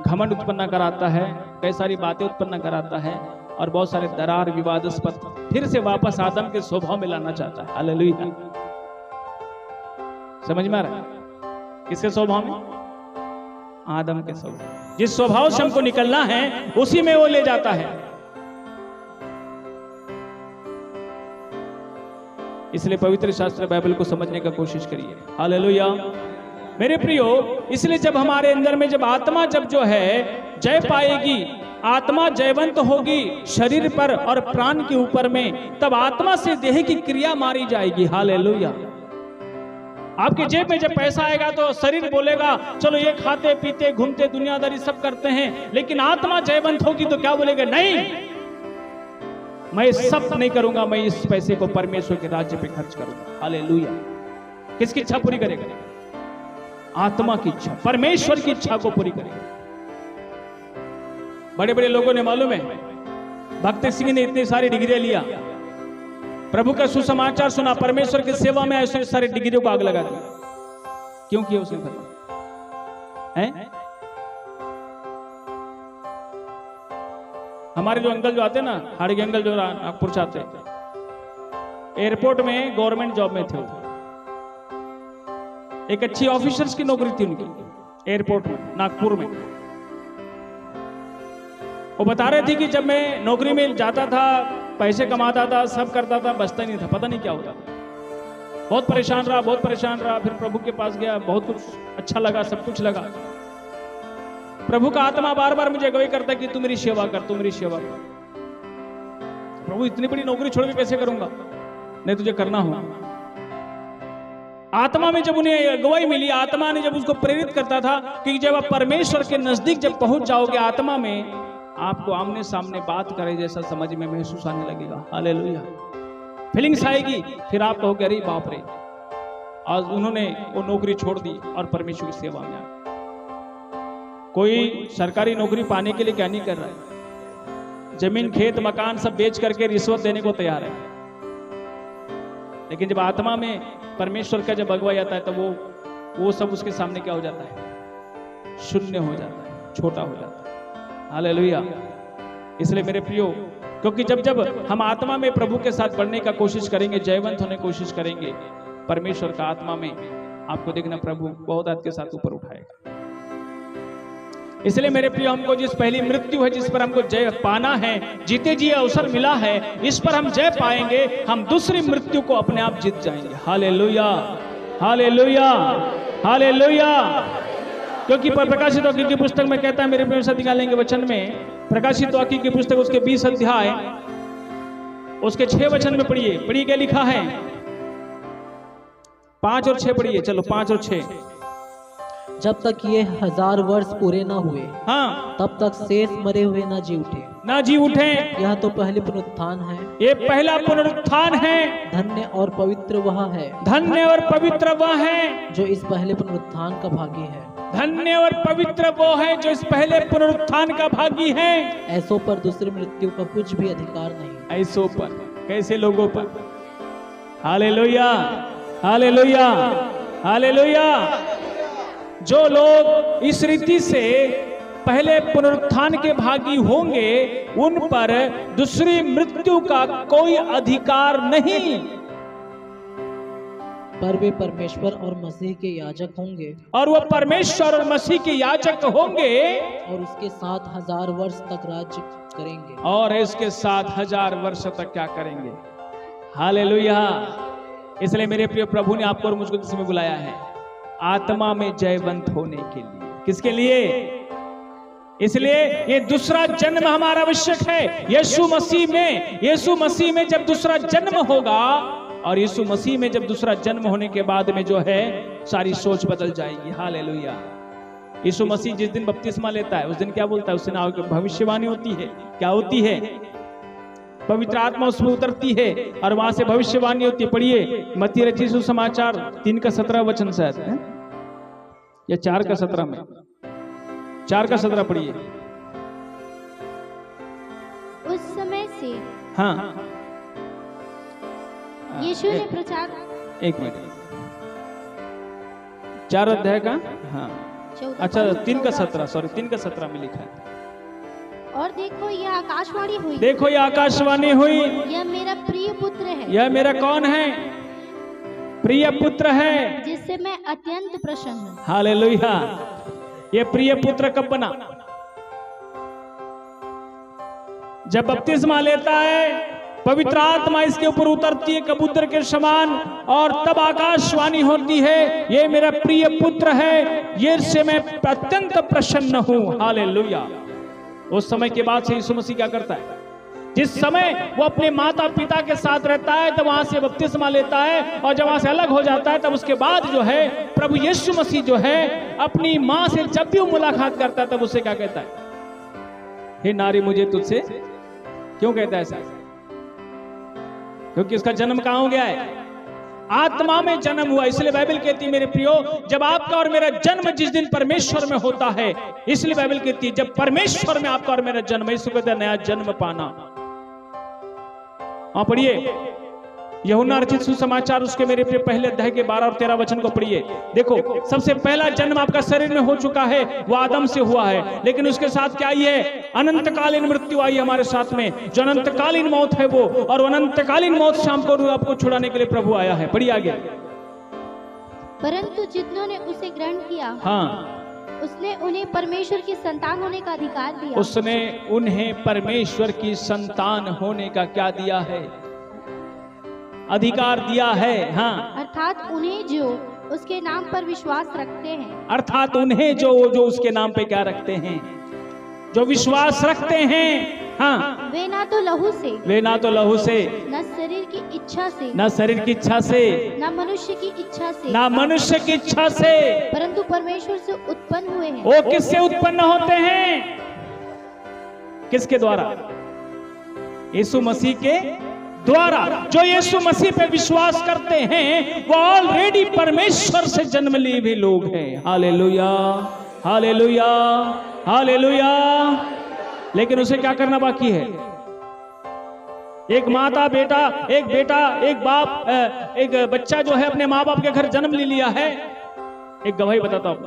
घमंड उत्पन्न कराता है, कई सारी बातें उत्पन्न कराता है, और बहुत सारे दरार विवादास्पद फिर से वापस आदम के स्वभाव में लाना चाहता है। हालेलुया। समझ में आ रहा है? किसके स्वभाव में? आदम के स्वभाव। जिस स्वभाव से हमको निकलना है उसी में वो ले जाता है। इसलिए पवित्र शास्त्र बाइबल को समझने का कोशिश करिए। हालेलुया। मेरे प्रियो, इसलिए जब हमारे अंदर में जब आत्मा जब जो है जय पाएगी, आत्मा जयवंत होगी शरीर पर और प्राण के ऊपर में, तब आत्मा से देह की क्रिया मारी जाएगी। हालेलुया। आपके जेब में जब पैसा आएगा तो शरीर बोलेगा चलो ये खाते पीते घूमते दुनियादारी सब करते हैं, लेकिन आत्मा जयवंत होगी तो क्या बोलेगा? नहीं, मैं सब नहीं करूंगा, मैं इस पैसे को परमेश्वर के राज्य पे खर्च करूंगा। हालेलुया। किसकी इच्छा पूरी करेगा? आत्मा की इच्छा, परमेश्वर की इच्छा को पूरी करेगा। बड़े बड़े लोगों ने, मालूम है, भक्त सिंह ने इतनी सारी डिग्रियां लिया, प्रभु का सुसमाचार सुना, परमेश्वर की सेवा में आए, सारी डिग्रियों को आग लगा दी। क्यों किया उसने? हैं? हमारे जो अंकल जो आते ना, हाड़ी के अंकल जो नागपुर से आते, एयरपोर्ट में गवर्नमेंट जॉब में थे। एक अच्छी ऑफिसर्स की नौकरी थी उनकी एयरपोर्ट में, नागपुर में। वो बता रहे थे कि जब मैं नौकरी में जाता था, पैसे कमाता था, सब करता था, बचता नहीं था, पता नहीं क्या होता था। बहुत परेशान रहा। फिर प्रभु के पास गया, बहुत कुछ अच्छा लगा, सब कुछ लगा। प्रभु का आत्मा बार बार मुझे अगुवाई करता कि तू मेरी सेवा कर, तू मेरी सेवा कर। प्रभु, इतनी बड़ी नौकरी छोड़ के कैसे करूंगा? नहीं, तुझे करना होगा। आत्मा में जब उन्हें अगुवाई मिली, आत्मा ने जब उसको प्रेरित करता था कि जब आप परमेश्वर के नजदीक जब पहुंच जाओगे, आत्मा में आपको आमने सामने बात करे जैसा समझ में महसूस आने लगेगा। हालेलुया। फीलिंग्स आएगी, फिर आप कहोगे अरे बाप रे, आज उन्होंने वो नौकरी छोड़ दी और परमेश्वर की सेवा में आ। कोई सरकारी नौकरी पाने के लिए क्या नहीं कर रहा है, जमीन खेत मकान सब बेच करके रिश्वत देने को तैयार है। लेकिन जब आत्मा में परमेश्वर का जब अगुवाई आता है तो वो सब उसके सामने क्या हो जाता है? शून्य हो जाता है, छोटा हो जाता है। हालेलुया। इसलिए मेरे प्रियो, क्योंकि जब हम आत्मा में प्रभु के साथ बढ़ने का कोशिश करेंगे, जयवंत होने की कोशिश करेंगे, परमेश्वर का आत्मा में आपको देखना प्रभु बहुत आपके साथ ऊपर उठाएगा। इसलिए मेरे प्रियो, हमको जिस पहली मृत्यु है, जिस पर हमको जय पाना है, जीते जी अवसर मिला है, इस पर हम जय पाएंगे, हम दूसरी मृत्यु को अपने आप जीत जाएंगे। Hallelujah, hallelujah, hallelujah. क्योंकि प्रकाशित वाक्य की पुस्तक में कहता है, मेरे प्रिय साथ निकालेंगे वचन में, प्रकाशित वाक्य की पुस्तक उसके 20 अध्याय उसके 6 वचन में पढ़िए क्या लिखा है? 5 और 6 पढ़िए। चलो 5 और 6। जब तक ये 1000 वर्ष पूरे न हुए हाँ, तब तक शेष मरे हुए न जी उठे। ना जी उठे। यह तो पहले पुनरुत्थान है। ये पहला पुनरुत्थान है। धन्य और पवित्र वह है धन्य और पवित्र वह है जो इस पहले पुनरुत्थान का भागी है। धन्य और पवित्र वो है जो इस पहले पुनरुत्थान का भागी है। ऐसों पर दूसरी मृत्यु का कुछ भी अधिकार नहीं। ऐसों पर, कैसे लोगों पर? Hallelujah, hallelujah, hallelujah. जो लोग इस रीति से पहले पुनरुत्थान के भागी होंगे उन पर दूसरी मृत्यु का कोई अधिकार नहीं। पर वे परमेश्वर और मसीह के याजक होंगे और वो परमेश्वर और मसीह के याजक होंगे और उसके साथ 1000 वर्ष तक राज्य करेंगे। और इसके साथ 1000 वर्ष तक क्या करेंगे? हालेलुया। इसलिए मेरे प्रिय प्रभु ने आपको और मुझको इसमें बुलाया है आत्मा में जयवंत होने के लिए। किसके लिए? इसलिए ये दूसरा जन्म हमारा आवश्यक है। यीशु मसीह में जब दूसरा जन्म होगा और यीशु मसीह में जब दूसरा जन्म होने के बाद में जो है सारी सोच बदल जाएगी। हालेलुया। यीशु मसीह जिस दिन बपतिस्मा लेता है उस दिन क्या बोलता है? उस दिन भविष्यवाणी होती है। क्या होती है? पवित्र आत्मा उसमें उतरती है और वहां से भविष्यवाणी होती है। पढ़िए मत्ती रचित सुसमाचार 3 का 17 वचन शायद है या 4 का 17 में, 4 का 17 पढ़िए। उस समय से हाँ, यीशु ने प्रचार, एक मिनट, 4 अध्याय का, हाँ अच्छा 3 का 17, सॉरी 3 का 17 में लिखा है। और देखो यह आकाशवाणी हुई, देखो यह आकाशवाणी हुई, यह मेरा प्रिय पुत्र है। यह मेरा कौन है? प्रिय पुत्र है जिससे मैं अत्यंत प्रसन्न हूँ। हालेलुया। ये प्रिय पुत्र कब बना? जब बपतिस्मा लेता है, पवित्र आत्मा इसके ऊपर उतरती है कबूतर के समान और तब आकाशवाणी होती है ये मेरा प्रिय पुत्र है, ये से मैं अत्यंत प्रसन्न हूं। हालेलुया। उस समय के बाद से यीशु मसीह क्या करता है? जिस समय वो अपने माता पिता के साथ रहता है तब वहां से बपतिस्मा लेता है और जब वहां से अलग हो जाता है तब उसके बाद जो है प्रभु यीशु मसीह जो है अपनी मां से जब भी वो मुलाकात करता है तब उसे क्या कहता है? हे नारी मुझे तुझसे, क्यों कहता है ऐसा? क्योंकि उसका जन्म कहां हो गया है? आत्मा में जन्म हुआ। इसलिए बाइबल कहती है मेरे प्रियो, जब आपका और मेरा जन्म जिस दिन परमेश्वर में होता है, इसलिए बाइबल कहती है जब परमेश्वर में आपका और मेरा जन्म, इसको कहते हैं नया जन्म पाना। वहां पढ़िए यूहन्ना रचित सुसमाचार उसके मेरे प्रिय पहले अध्याय के 12 और 13 वचन को पढ़िए। देखो सबसे पहला जन्म आपका शरीर में हो चुका है, वो आदम से हुआ है, लेकिन उसके साथ क्या आई है? अनंतकालीन मृत्यु आई हमारे साथ में, जो अनंतकालीन मौत है वो, और अनंतकालीन मौत से हमको आपको छुड़ाने के लिए प्रभु आया है। पढ़िए आगे। परंतु जिन्होंने उसे ग्रहण किया, हाँ, उसने उन्हें परमेश्वर की संतान होने का अधिकार दिया। उसने उन्हें परमेश्वर की संतान होने का क्या दिया है? अधिकार दिया है। हाँ, अर्थात उन्हें जो उसके नाम पर विश्वास रखते हैं। अर्थात उन्हें जो उसके नाम पे क्या रखते हैं? जो विश्वास रखते हैं। हाँ, वे ना तो लहू से, न शरीर की इच्छा से, न शरीर की इच्छा से, न मनुष्य की इच्छा से, न मनुष्य की इच्छा से, परंतु परमेश्वर से उत्पन्न हुए हैं। वो किससे उत्पन्न होते हैं? किसके द्वारा? यीशु मसीह के द्वारा। जो यीशु मसीह पे विश्वास करते हैं वो ऑलरेडी परमेश्वर से जन्म लिए भी लोग हैं। Hallelujah, hallelujah, hallelujah. लेकिन उसे क्या करना बाकी है? एक माता बेटा, एक बाप, एक बच्चा जो है अपने माँ बाप के घर जन्म ले लिया है। एक गवाही बताता हूं,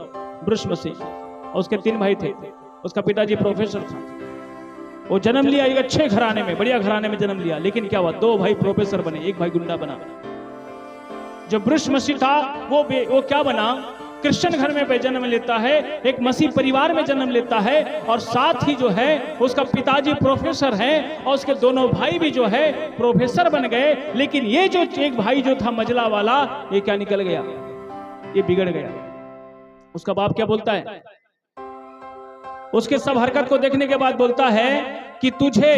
ब्रुश मसीह और उसके 3 भाई थे। उसका पिताजी प्रोफेसर था, वो जन्म लिया एक अच्छे घराने में, बढ़िया घराने में जन्म लिया, लेकिन क्या हुआ? 2 भाई प्रोफेसर बने, एक भाई गुंडा बना। जो ब्रुश मसीह था वो क्या बना? क्रिश्चियन घर में जन्म लेता है, एक मसीह परिवार में जन्म लेता है और साथ ही जो है उसका पिताजी प्रोफेसर है और उसके दोनों भाई भी जो है प्रोफेसर बन गए। लेकिन ये जो एक भाई जो था मजला वाला, ये क्या निकल गया? ये बिगड़ गया। उसका बाप क्या बोलता है? उसके सब हरकत को देखने के बाद बोलता है कि तुझे,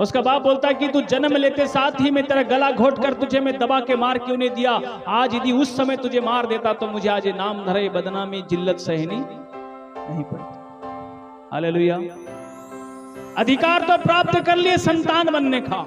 उसका बाप बोलता है कि तू जन्म लेते साथ ही मैं तेरा गला घोट कर तुझे मैं दबा के मार क्यों नहीं दिया, आज यदि उस समय तुझे मार देता तो मुझे आज नाम धरे बदनामी जिल्लत सहनी नहीं पड़ती। हालेलुया। अधिकार तो प्राप्त कर लिए संतान बनने का।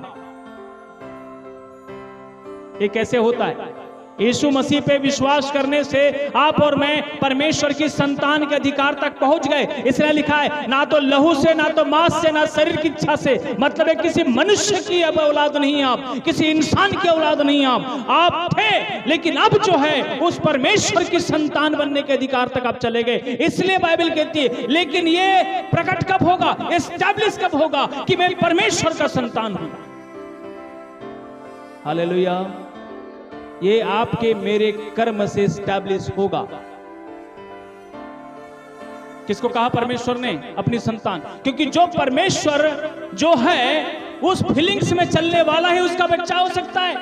ये कैसे होता है? यीशु मसीह पे विश्वास करने से आप और मैं परमेश्वर की संतान के अधिकार तक पहुंच गए। इसलिए लिखा है, ना तो लहू से, ना तो मांस से, ना शरीर की इच्छा से, मतलब है किसी मनुष्य की अब औलाद नहीं आप, किसी इंसान की औलाद नहीं आप थे, लेकिन अब जो है उस परमेश्वर की संतान बनने के अधिकार तक आप चले गए। इसलिए बाइबल कहती है, लेकिन ये प्रकट कब होगा, एस्टैब्लिश कब होगा कि मैं परमेश्वर का संतान हूं। हालेलुया। ये आपके मेरे कर्म से स्टैब्लिश होगा। किसको कहा परमेश्वर ने? अपनी संतान। क्योंकि जो परमेश्वर जो है उस फीलिंग्स में चलने वाला है, उसका बच्चा हो सकता है।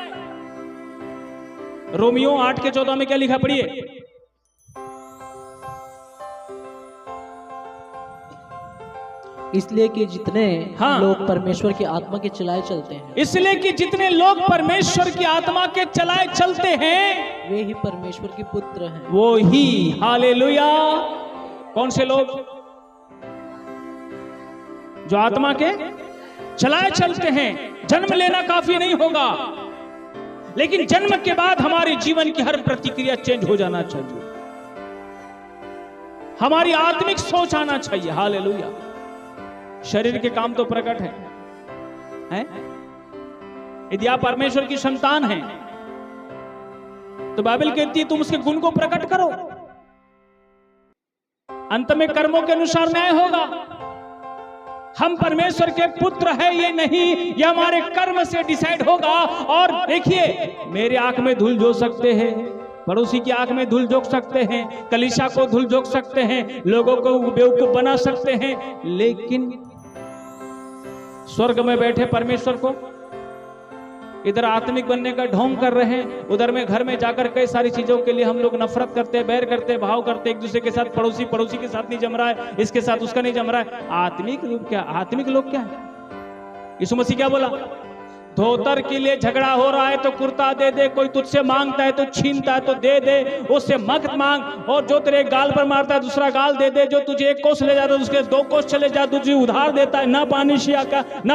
रोमियो 8:14 में क्या लिखा, पढ़िए। इसलिए कि जितने लोग परमेश्वर की आत्मा के चलाए चलते हैं, इसलिए कि जितने लोग परमेश्वर की आत्मा के चलाए चलते हैं वे ही परमेश्वर के पुत्र हैं। वो ही, हालेलुया। कौन से लोग? जो आत्मा के चलाए चलते हैं। जन्म लेना काफी नहीं होगा, लेकिन जन्म के बाद हमारे जीवन की हर प्रतिक्रिया चेंज हो जाना चाहिए। हमारी आत्मिक सोच आना चाहिए। हालेलुया। शरीर के काम तो प्रकट हैं? यदि आप परमेश्वर की संतान हैं तो बाइबल कहती है तुम उसके गुण को प्रकट करो। अंत में कर्मों के अनुसार न्याय होगा। हम परमेश्वर के पुत्र है ये नहीं, ये हमारे कर्म से डिसाइड होगा। और देखिए, मेरे आंख में धूल झोंक सकते हैं, पड़ोसी की आंख में धूल झोंक सकते हैं, कलीसिया को धूल झोंक सकते हैं, लोगों को बेवकूफ बना सकते हैं, लेकिन स्वर्ग में बैठे परमेश्वर को इधर आत्मिक बनने का ढोंग कर रहे हैं, उधर में घर में जाकर कई सारी चीजों के लिए हम लोग नफरत करते हैं, बैर करते हैं, भाव करते हैं एक दूसरे के साथ। पड़ोसी के साथ नहीं जम रहा है, इसके साथ उसका नहीं जम रहा है। आत्मिक रूप क्या? आत्मिक लोग क्या है? यीशु मसीह क्या बोला? धोतर के लिए झगड़ा हो रहा है तो कुर्ता दे दे, कोई तुझसे मांगता है तो छीनता है तो दे दे, उससे मत मांग। और जो तेरे गाल पर मारता है दूसरा गाल दे दे, जो तुझे 1 कोस ले जाता है उसके 2 कोस चले जा, तुझे उधार देता है, ना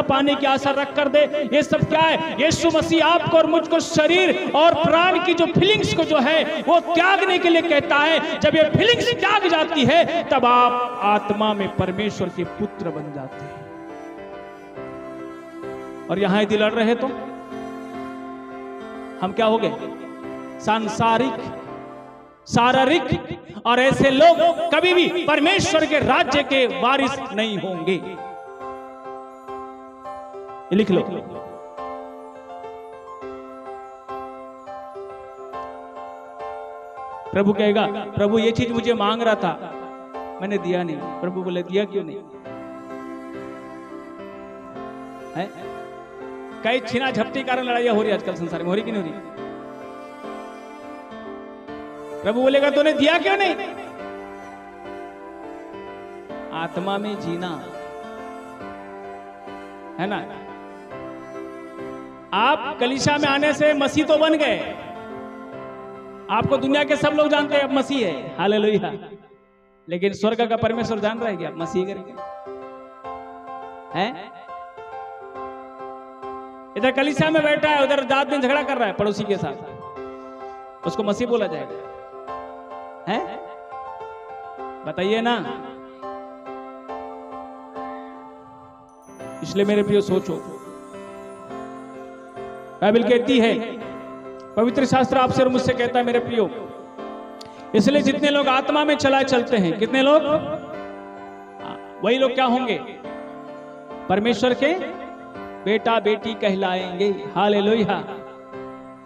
पानी की आशा रख कर दे। ये सब क्या है? यीशु मसीह आपको और मुझको शरीर और प्राण की जो फीलिंग्स को जो है वो त्यागने के लिए कहता है। जब ये फीलिंग्स त्याग जाती है तब आप आत्मा में परमेश्वर के पुत्र बन जाते हैं। और यहां यदि लड़ रहे तो हम क्या हो गए? सांसारिक, शारीरिक। और ऐसे लोग कभी भी परमेश्वर के राज्य के वारिस नहीं होंगे। ये लिख लो। प्रभु कहेगा, प्रभु ये चीज मुझे मांग रहा था, मैंने दिया नहीं। प्रभु बोले, दिया क्यों नहीं? है? कई छीना झपटी कारण लड़ाइयां हो रही है आजकल संसार में, हो रही कि नहीं हो रही? प्रभु बोलेगा तूने दिया क्यों नहीं? आत्मा में जीना है ना। आप कलीसिया में आने से मसीह तो बन गए, आपको दुनिया के सब लोग जानते हैं अब मसीह है, हालेलुया। लेकिन स्वर्ग का परमेश्वर जान रहा है कि आप मसीह करके हैं। इधर कलीसिया में बैठा है, उधर रात दिन झगड़ा कर रहा है पड़ोसी के साथ, उसको मसीह बोला जाएगा? हैं? बताइए ना। इसलिए मेरे प्रियो सोचो, बाइबल कहती है, पवित्र शास्त्र आपसे और मुझसे कहता है मेरे प्रियो, इसलिए जितने लोग आत्मा में चलाए चलते हैं, कितने लोग? वही लोग क्या होंगे? परमेश्वर के बेटा बेटी कहलाएंगे। हालेलुया।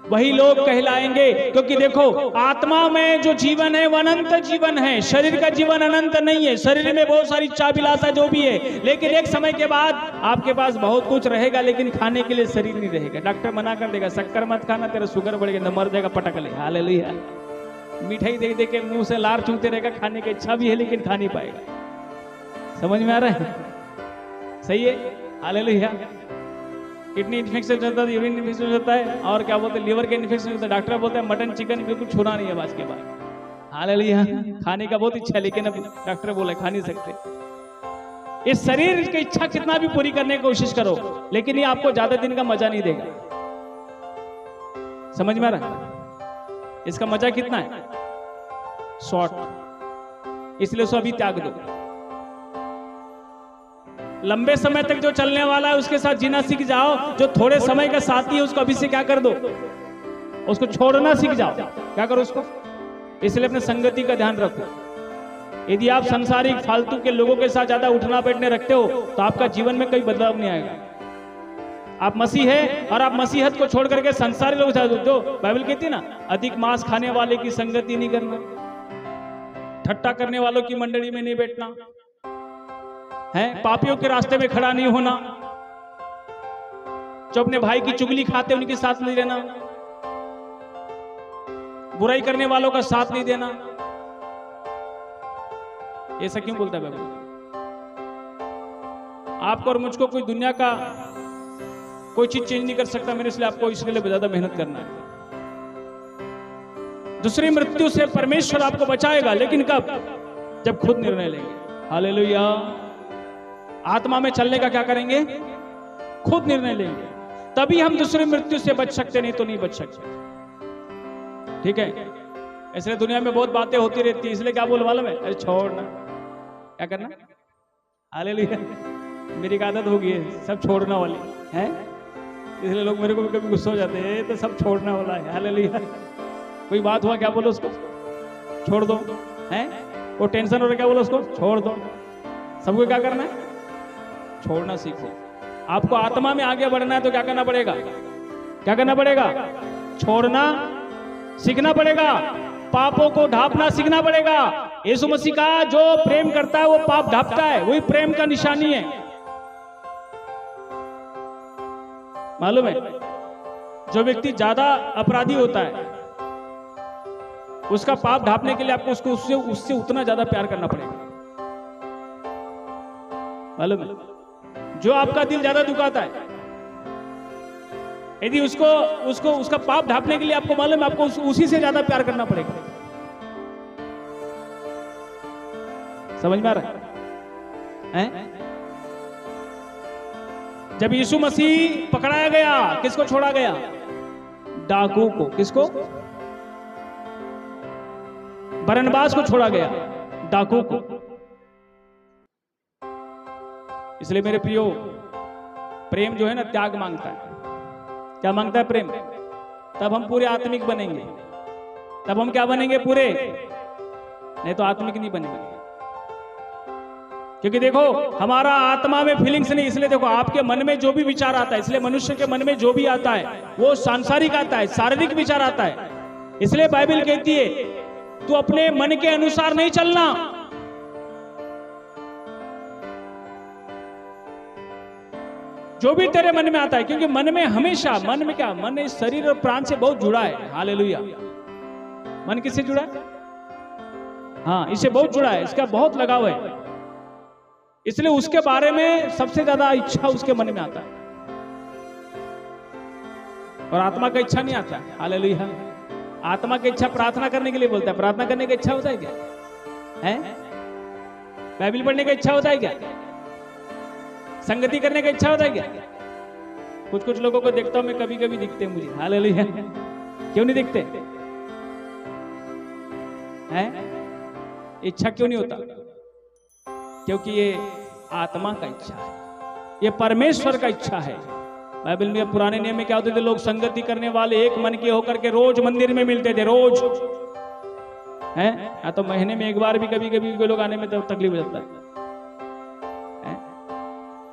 वही लोग कहलाएंगे, क्योंकि देखो आत्मा में जो जीवन है वो अनंत जीवन है। शरीर का जीवन अनंत नहीं है। शरीर में बहुत सारी चाबिलासा जो भी है, लेकिन एक समय के बाद आपके पास बहुत कुछ रहेगा, लेकिन खाने के लिए शरीर नहीं रहेगा। डॉक्टर मना कर देगा, शक्कर मत खाना, तेरा शुगर बढ़ेगा, मर जाएगा, पटक ले। हालेलुया। मिठाई देख देख के मुंह से लार चूते रहेगा, खाने की इच्छा भी है लेकिन खा नहीं पाएगा। समझ में आ रहा है? सही है? हालेलुया। किडनी इन्फेक्शन होता है, यूरिन इन्फेक्शन होता है, और क्या बोलते हैं लीवर के इन्फेक्शन होता है। डॉक्टर बोलते हैं मटन चिकन बिल्कुल छूना नहीं है बात के बाद। हालेलुया, खाने का बहुत इच्छा है लेकिन अब डॉक्टर बोला खा नहीं सकते। इस शरीर की इच्छा कितना भी पूरी करने की कोशिश करो, लेकिन ये आपको ज्यादा दिन का मजा नहीं देगा। समझ में आ रहा है? इसका मजा कितना है? शॉर्ट। इसलिए उसको अभी त्याग दो। लंबे समय तक जो चलने वाला है उसके साथ जीना सीख जाओ। जो थोड़े समय का साथी है उसको अभी से क्या कर दो, उसको छोड़ना सीख जाओ। क्या करो उसको? इसलिए अपने संगति का ध्यान रखो। यदि आप संसारिक फालतू के लोगों के साथ ज्यादा उठना बैठने रखते हो तो आपका जीवन में कोई बदलाव नहीं आएगा। आप मसीह है और आप मसीहत को छोड़ करके संसारी लोग साथ जो बाइबल कहती है ना, अधिक मांस खाने वाले की संगति नहीं करना, ठट्टा करने वालों की मंडली में नहीं बैठना है, पापियों के रास्ते में खड़ा नहीं होना, जो अपने भाई की चुगली खाते उनके साथ नहीं रहना, बुराई करने वालों का साथ नहीं देना। ऐसा क्यों बोलता है बाइबल? आपको और मुझको कोई दुनिया का कोई चीज चेंज नहीं कर सकता मेरे, इसलिए आपको इसके लिए ज्यादा मेहनत करना है। दूसरी मृत्यु से परमेश्वर आपको बचाएगा, लेकिन कब? जब खुद निर्णय लेंगे। हालेलुया। आत्मा में चलने का क्या करेंगे? खुद निर्णय लेंगे, तभी हम दूसरी मृत्यु से बच सकते, नहीं तो नहीं बच सकते। ठीक है? इसलिए दुनिया में बहुत बातें होती रहती है, इसलिए क्या बोल मालूम है? अरे छोड़ना, क्या करना? हालेलुया। मेरी एक आदत हो गई है सब छोड़ना वाली है, इसलिए लोग मेरे को भी कभी गुस्सा हो जाते हैं, तो सब छोड़ना वाला है। हालेलुया। कोई बात हुआ क्या बोलो उसको छोड़ दो, हैं? वो टेंशन हो रहा क्या बोलो उसको छोड़ दो। सबको क्या करना है? छोड़ना सीखो। आपको आत्मा में आगे बढ़ना है तो क्या करना पड़ेगा? क्या करना पड़ेगा? छोड़ना सीखना पड़ेगा, पापों को ढांपना सीखना पड़ेगा। यीशु मसीह का जो प्रेम करता है वो पाप ढांपता है, वही प्रेम का निशानी है। मालूम है? जो व्यक्ति ज्यादा अपराधी होता है उसका पाप ढांपने के लिए आपको उससे उतना ज्यादा प्यार करना पड़ेगा। मालूम है? जो आपका दिल ज्यादा दुखाता है, यदि उसका पाप ढांपने के लिए आपको मालूम है आपको उसी से ज्यादा प्यार करना पड़ेगा। समझ में आ रहा है? जब यीशु मसीह पकड़ाया गया, किसको छोड़ा गया? डाकू को। किसको? बरनबास को छोड़ा गया, डाकू को। इसलिए मेरे प्रियो, प्रेम जो है ना त्याग मांगता है। क्या मांगता है? प्रेम। तब हम पूरे आत्मिक बनेंगे। तब हम क्या बनेंगे? पूरे, नहीं तो आत्मिक नहीं बनेंगे। क्योंकि देखो हमारा आत्मा में फीलिंग्स नहीं, इसलिए देखो आपके मन में जो भी विचार आता है, इसलिए मनुष्य के मन में जो भी आता है वो सांसारिक आता है, शारीरिक विचार आता है। इसलिए बाइबल कहती है तू अपने मन के अनुसार नहीं चलना। जो भी तेरे मन में आता है, क्योंकि मन में हमेशा, मन में क्या? मन इस शरीर और प्राण से बहुत जुड़ा है। हालेलुया। मन किससे जुड़ा है? हाँ, इससे बहुत जुड़ा है, इसका बहुत लगाव है। इसलिए उसके बारे में सबसे ज्यादा इच्छा उसके मन में आता है, और आत्मा का इच्छा नहीं आता। हालेलुया। आत्मा की इच्छा प्रार्थना करने के लिए बोलता है। प्रार्थना करने की इच्छा होता है क्या? है? बाइबल पढ़ने की इच्छा होता है क्या? संगति करने का इच्छा होता है क्या? कुछ कुछ लोगों को देखता हूं मैं, कभी कभी दिखते हैं मुझे। हालेलुया। क्यों नहीं दिखते? हैं? इच्छा क्यों नहीं होता? क्योंकि ये आत्मा का इच्छा है, ये परमेश्वर का इच्छा है। बाइबल में पुराने नियम में क्या होते थे? लोग संगति करने वाले एक मन के होकर के रोज मंदिर में मिलते थे, रोज। हैं? या तो महीने में एक बार भी कभी कभी कोई लोग आने में तो तकलीफ हो जाता है।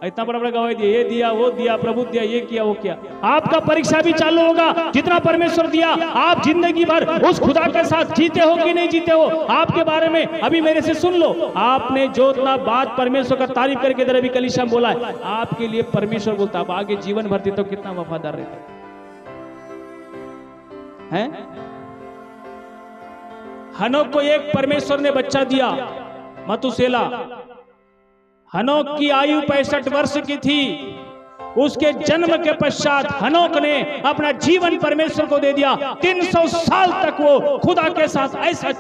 इतना बड़ा बड़ा गवाही दिया, ये दिया, वो दिया, प्रभु दिया, ये किया, वो किया। आपका परीक्षा भी चालू होगा। जितना परमेश्वर दिया, आप जिंदगी भर उस खुदा के साथ जीते हो कि नहीं जीते हो, आपके बारे में अभी मेरे से सुन लो। आपने जो इतना बात परमेश्वर का तारीफ करके इधर अभी कलीसिया में बोला है, आपके लिए परमेश्वर बोलता है आगे जीवन भर देते हो, कितना वफादार रहता है। हनोक को एक परमेश्वर ने बच्चा दिया, मतुसेला। हनोक की आयु 65 वर्ष की थी। उसके जन्म के पश्चात हनोक ने अपना जीवन परमेश्वर को दे दिया। 300 साल तक वो खुदा के साथ ऐसा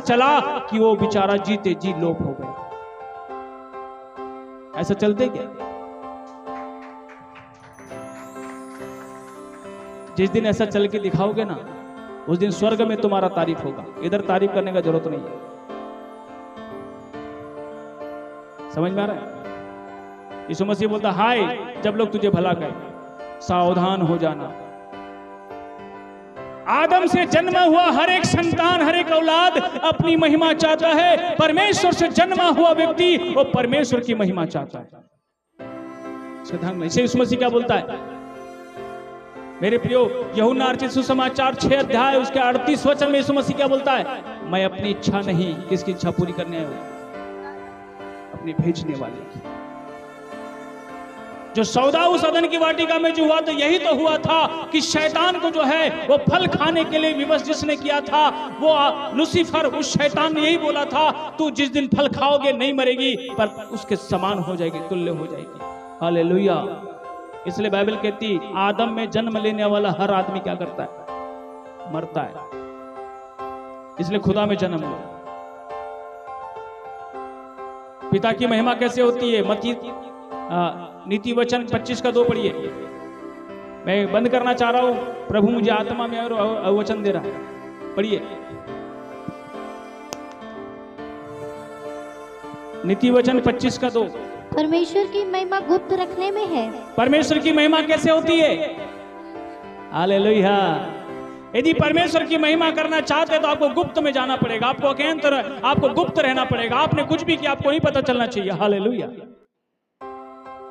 चला कि वो बेचारा जीते जी लोप हो गया। ऐसा चलते क्या? जिस दिन ऐसा चल के दिखाओगे ना, उस दिन स्वर्ग में तुम्हारा तारीफ होगा। इधर तारीफ करने का जरूरत नहीं है। समझ में आ रहा है? यीशु मसीह बोलता, हाय जब लोग तुझे भला कहें, सावधान हो जाना। आदम से जन्मा हुआ हर एक संतान, हर एक औलाद अपनी महिमा चाहता है। परमेश्वर से जन्मा हुआ व्यक्ति वो परमेश्वर की महिमा चाहता है। ध्यान में, इसे यीशु मसीह क्या बोलता है मेरे प्रियो? यूहन्ना अर्चित सुसमाचार 6 अध्याय उसके 38 वचन में यीशु मसीह क्या बोलता है? मैं अपनी इच्छा नहीं, किसकी इच्छा पूरी करने आया हूं? अपने भेजने वाले की। जो सौदा उस अदन की वाटिका में जो हुआ, तो यही तो हुआ था कि शैतान को जो है वो फल खाने के लिए विवश जिसने किया था, वो लूसीफर, उस शैतान ने यही बोला था, तू जिस दिन फल खाओगे नहीं मरेगी, पर उसके समान हो जाएगी, तुल्य हो जाएगी। हालेलुया। इसलिए बाइबल कहती, आदम में जन्म लेने वाला हर आदमी क्या करता है? मरता है। इसलिए खुदा में जन्म लो। पिता की महिमा कैसे होती है? मत्ती नीति वचन 25 का 2 पढ़िए। मैं बंद करना चाह रहा हूं, प्रभु मुझे आत्मा में और वचन दे रहा है। पढ़िए नीति वचन 25 का 2। परमेश्वर की महिमा गुप्त रखने में है। परमेश्वर की महिमा कैसे होती है? हालेलुया। यदि परमेश्वर की महिमा करना चाहते तो आपको गुप्त में जाना पड़ेगा, आपको अकेंत, आपको गुप्त रहना पड़ेगा। आपने कुछ भी किया आपको नहीं पता चलना चाहिए। हालेलुया।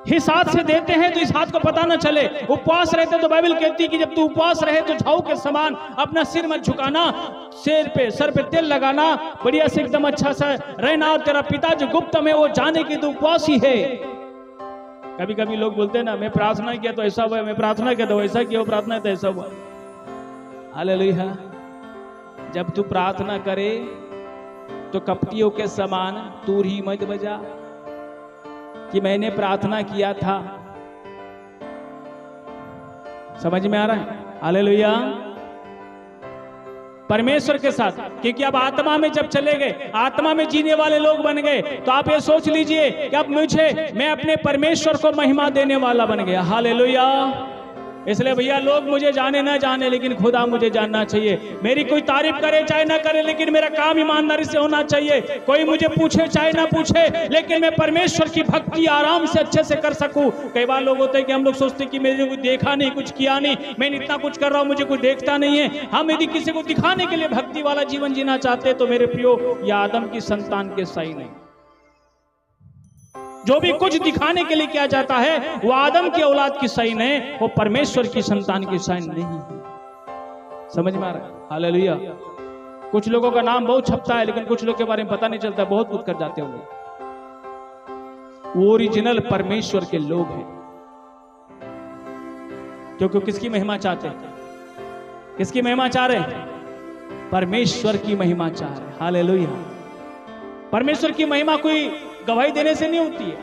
इस हाथ से देते हैं तो इस हाथ को पता ना चले। उपवास रहते तो बाइबल कहती कि जब तू उपवास रहे तो झाऊ के समान अपना सिर मत झुकाना, सर पे तेल लगाना, बढ़िया से एकदम अच्छा सा रहना, और तेरा पिता जो गुप्त में वो जाने की तो उपवास ही है। कभी कभी लोग बोलते हैं ना, मैं प्रार्थना किया तो ऐसा हुआ, मैं प्रार्थना किया तो ऐसा किया, प्रार्थना तो ऐसा हुआ। हालेलुया। जब तू प्रार्थना करे तो कपटियों के समान तूर ही मत बजा कि मैंने प्रार्थना किया था। समझ में आ रहा है? हालेलुया। परमेश्वर के साथ, क्योंकि अब आत्मा में जब चले गए, आत्मा में जीने वाले लोग बन गए, तो आप ये सोच लीजिए कि अब मैं अपने परमेश्वर को महिमा देने वाला बन गया। हालेलुया। इसलिए भैया लोग मुझे जाने ना जाने, लेकिन खुदा मुझे जानना चाहिए। मेरी कोई तारीफ करे चाहे ना करे, लेकिन मेरा काम ईमानदारी से होना चाहिए। कोई मुझे पूछे चाहे ना पूछे, लेकिन मैं परमेश्वर की भक्ति आराम से अच्छे से कर सकूं। कई बार लोग होते हैं कि हम लोग सोचते हैं कि मेरे कुछ देखा नहीं, कुछ किया नहीं, मैं इतना कुछ कर रहा हूं, मुझे कुछ देखता नहीं है। हम यदि किसी को दिखाने के लिए भक्ति वाला जीवन जीना चाहते हैं तो मेरे प्रियो, यह आदम की संतान के साइन है। जो भी कुछ दिखाने के लिए किया जाता है वो आदम की औलाद की साइन है, वो परमेश्वर की संतान की साइन नहीं है। समझ में आ रहा है? हालेलुया। कुछ लोगों का नाम बहुत छपता है, लेकिन कुछ लोग के बारे में पता नहीं चलता, बहुत कुछ कर जाते होंगे। वो ओरिजिनल परमेश्वर के लोग हैं, क्योंकि किसकी महिमा चाहते हैं? किसकी महिमा चाह रहे हैं? परमेश्वर की महिमा चाह रहे हैं। हालेलुया। परमेश्वर की महिमा कोई गवाही देने से नहीं होती है।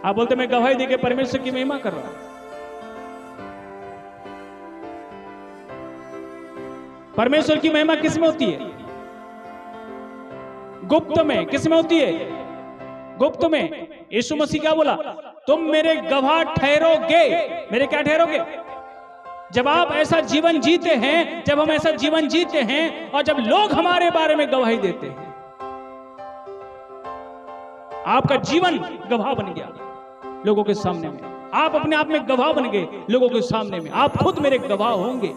आप बोलते मैं गवाही देके परमेश्वर की महिमा कर रहा हूं। परमेश्वर की महिमा किस में होती है? गुप्त में। किस में होती है? गुप्त में। यीशु मसीह क्या बोला? तुम मेरे गवाह ठहरोगे। मेरे क्या ठहरोगे? जब आप ऐसा जीवन जीते हैं, जब हम ऐसा जीवन जीते हैं और जब लोग हमारे बारे में गवाही देते हैं, आपका जीवन गवाह बन गया लोगों के सामने में। आप अपने आप में गवाह बन गए लोगों के सामने में। आप खुद मेरे गवाह होंगे।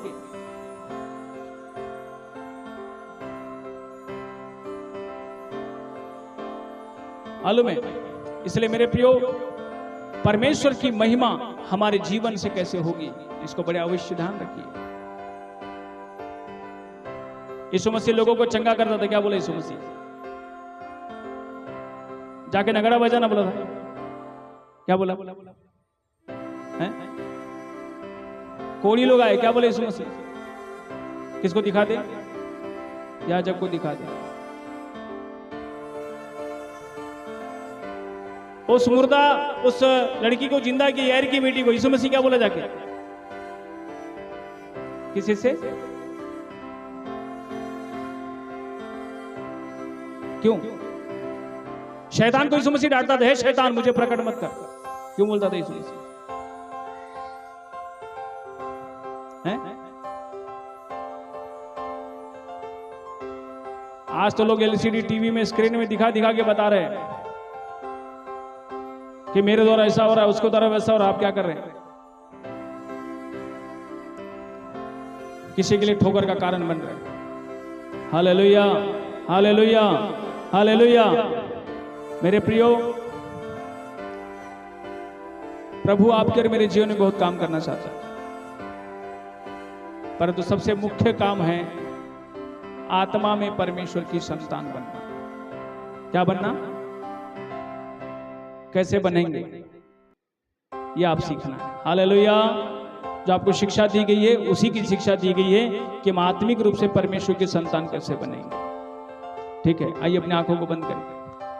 मालूम है? इसलिए मेरे प्रियो, परमेश्वर की महिमा हमारे जीवन से कैसे होगी, इसको बड़े अवश्य ध्यान रखिए। यीशु मसीह लोगों को चंगा करता था। क्या बोला यीशु मसीह? जाके नगड़ा बजाना बोला था। क्या बोला? हैं? कोड़ी लोग आए। क्या बोले यीशु मसीह? किसको दिखा दे? याजक को दिखा दे। उस मुर्दा उस लड़की को जिंदा की, यार की बेटी को यीशु मसीह क्या बोला जाके? किसी से क्यों? शैतान को यीशु मसीह डांटता था, हे शैतान मुझे प्रकट मत कर, क्यों बोलता था यीशु मसीह? आज तो लोग एलसीडी टीवी में स्क्रीन में दिखा दिखा के बता रहे हैं कि मेरे द्वारा ऐसा हो रहा है, उसको द्वारा वैसा हो रहा है। आप क्या कर रहे हैं? किसी के लिए ठोकर का कारण बन रहे हैं। Hallelujah, hallelujah, hallelujah. मेरे प्रियो, प्रभु आपके और मेरे जीवन में बहुत काम करना चाहता है, परंतु सबसे मुख्य काम है आत्मा में परमेश्वर की संतान बनना। क्या बनना? कैसे बनेंगे ये आप सीखना है। हालेलुया। जो आपको शिक्षा दी गई है उसी की शिक्षा दी गई है कि हम आत्मिक रूप से परमेश्वर की संतान कैसे बनेंगे। ठीक है, आइए अपनी आंखों को बंद करें।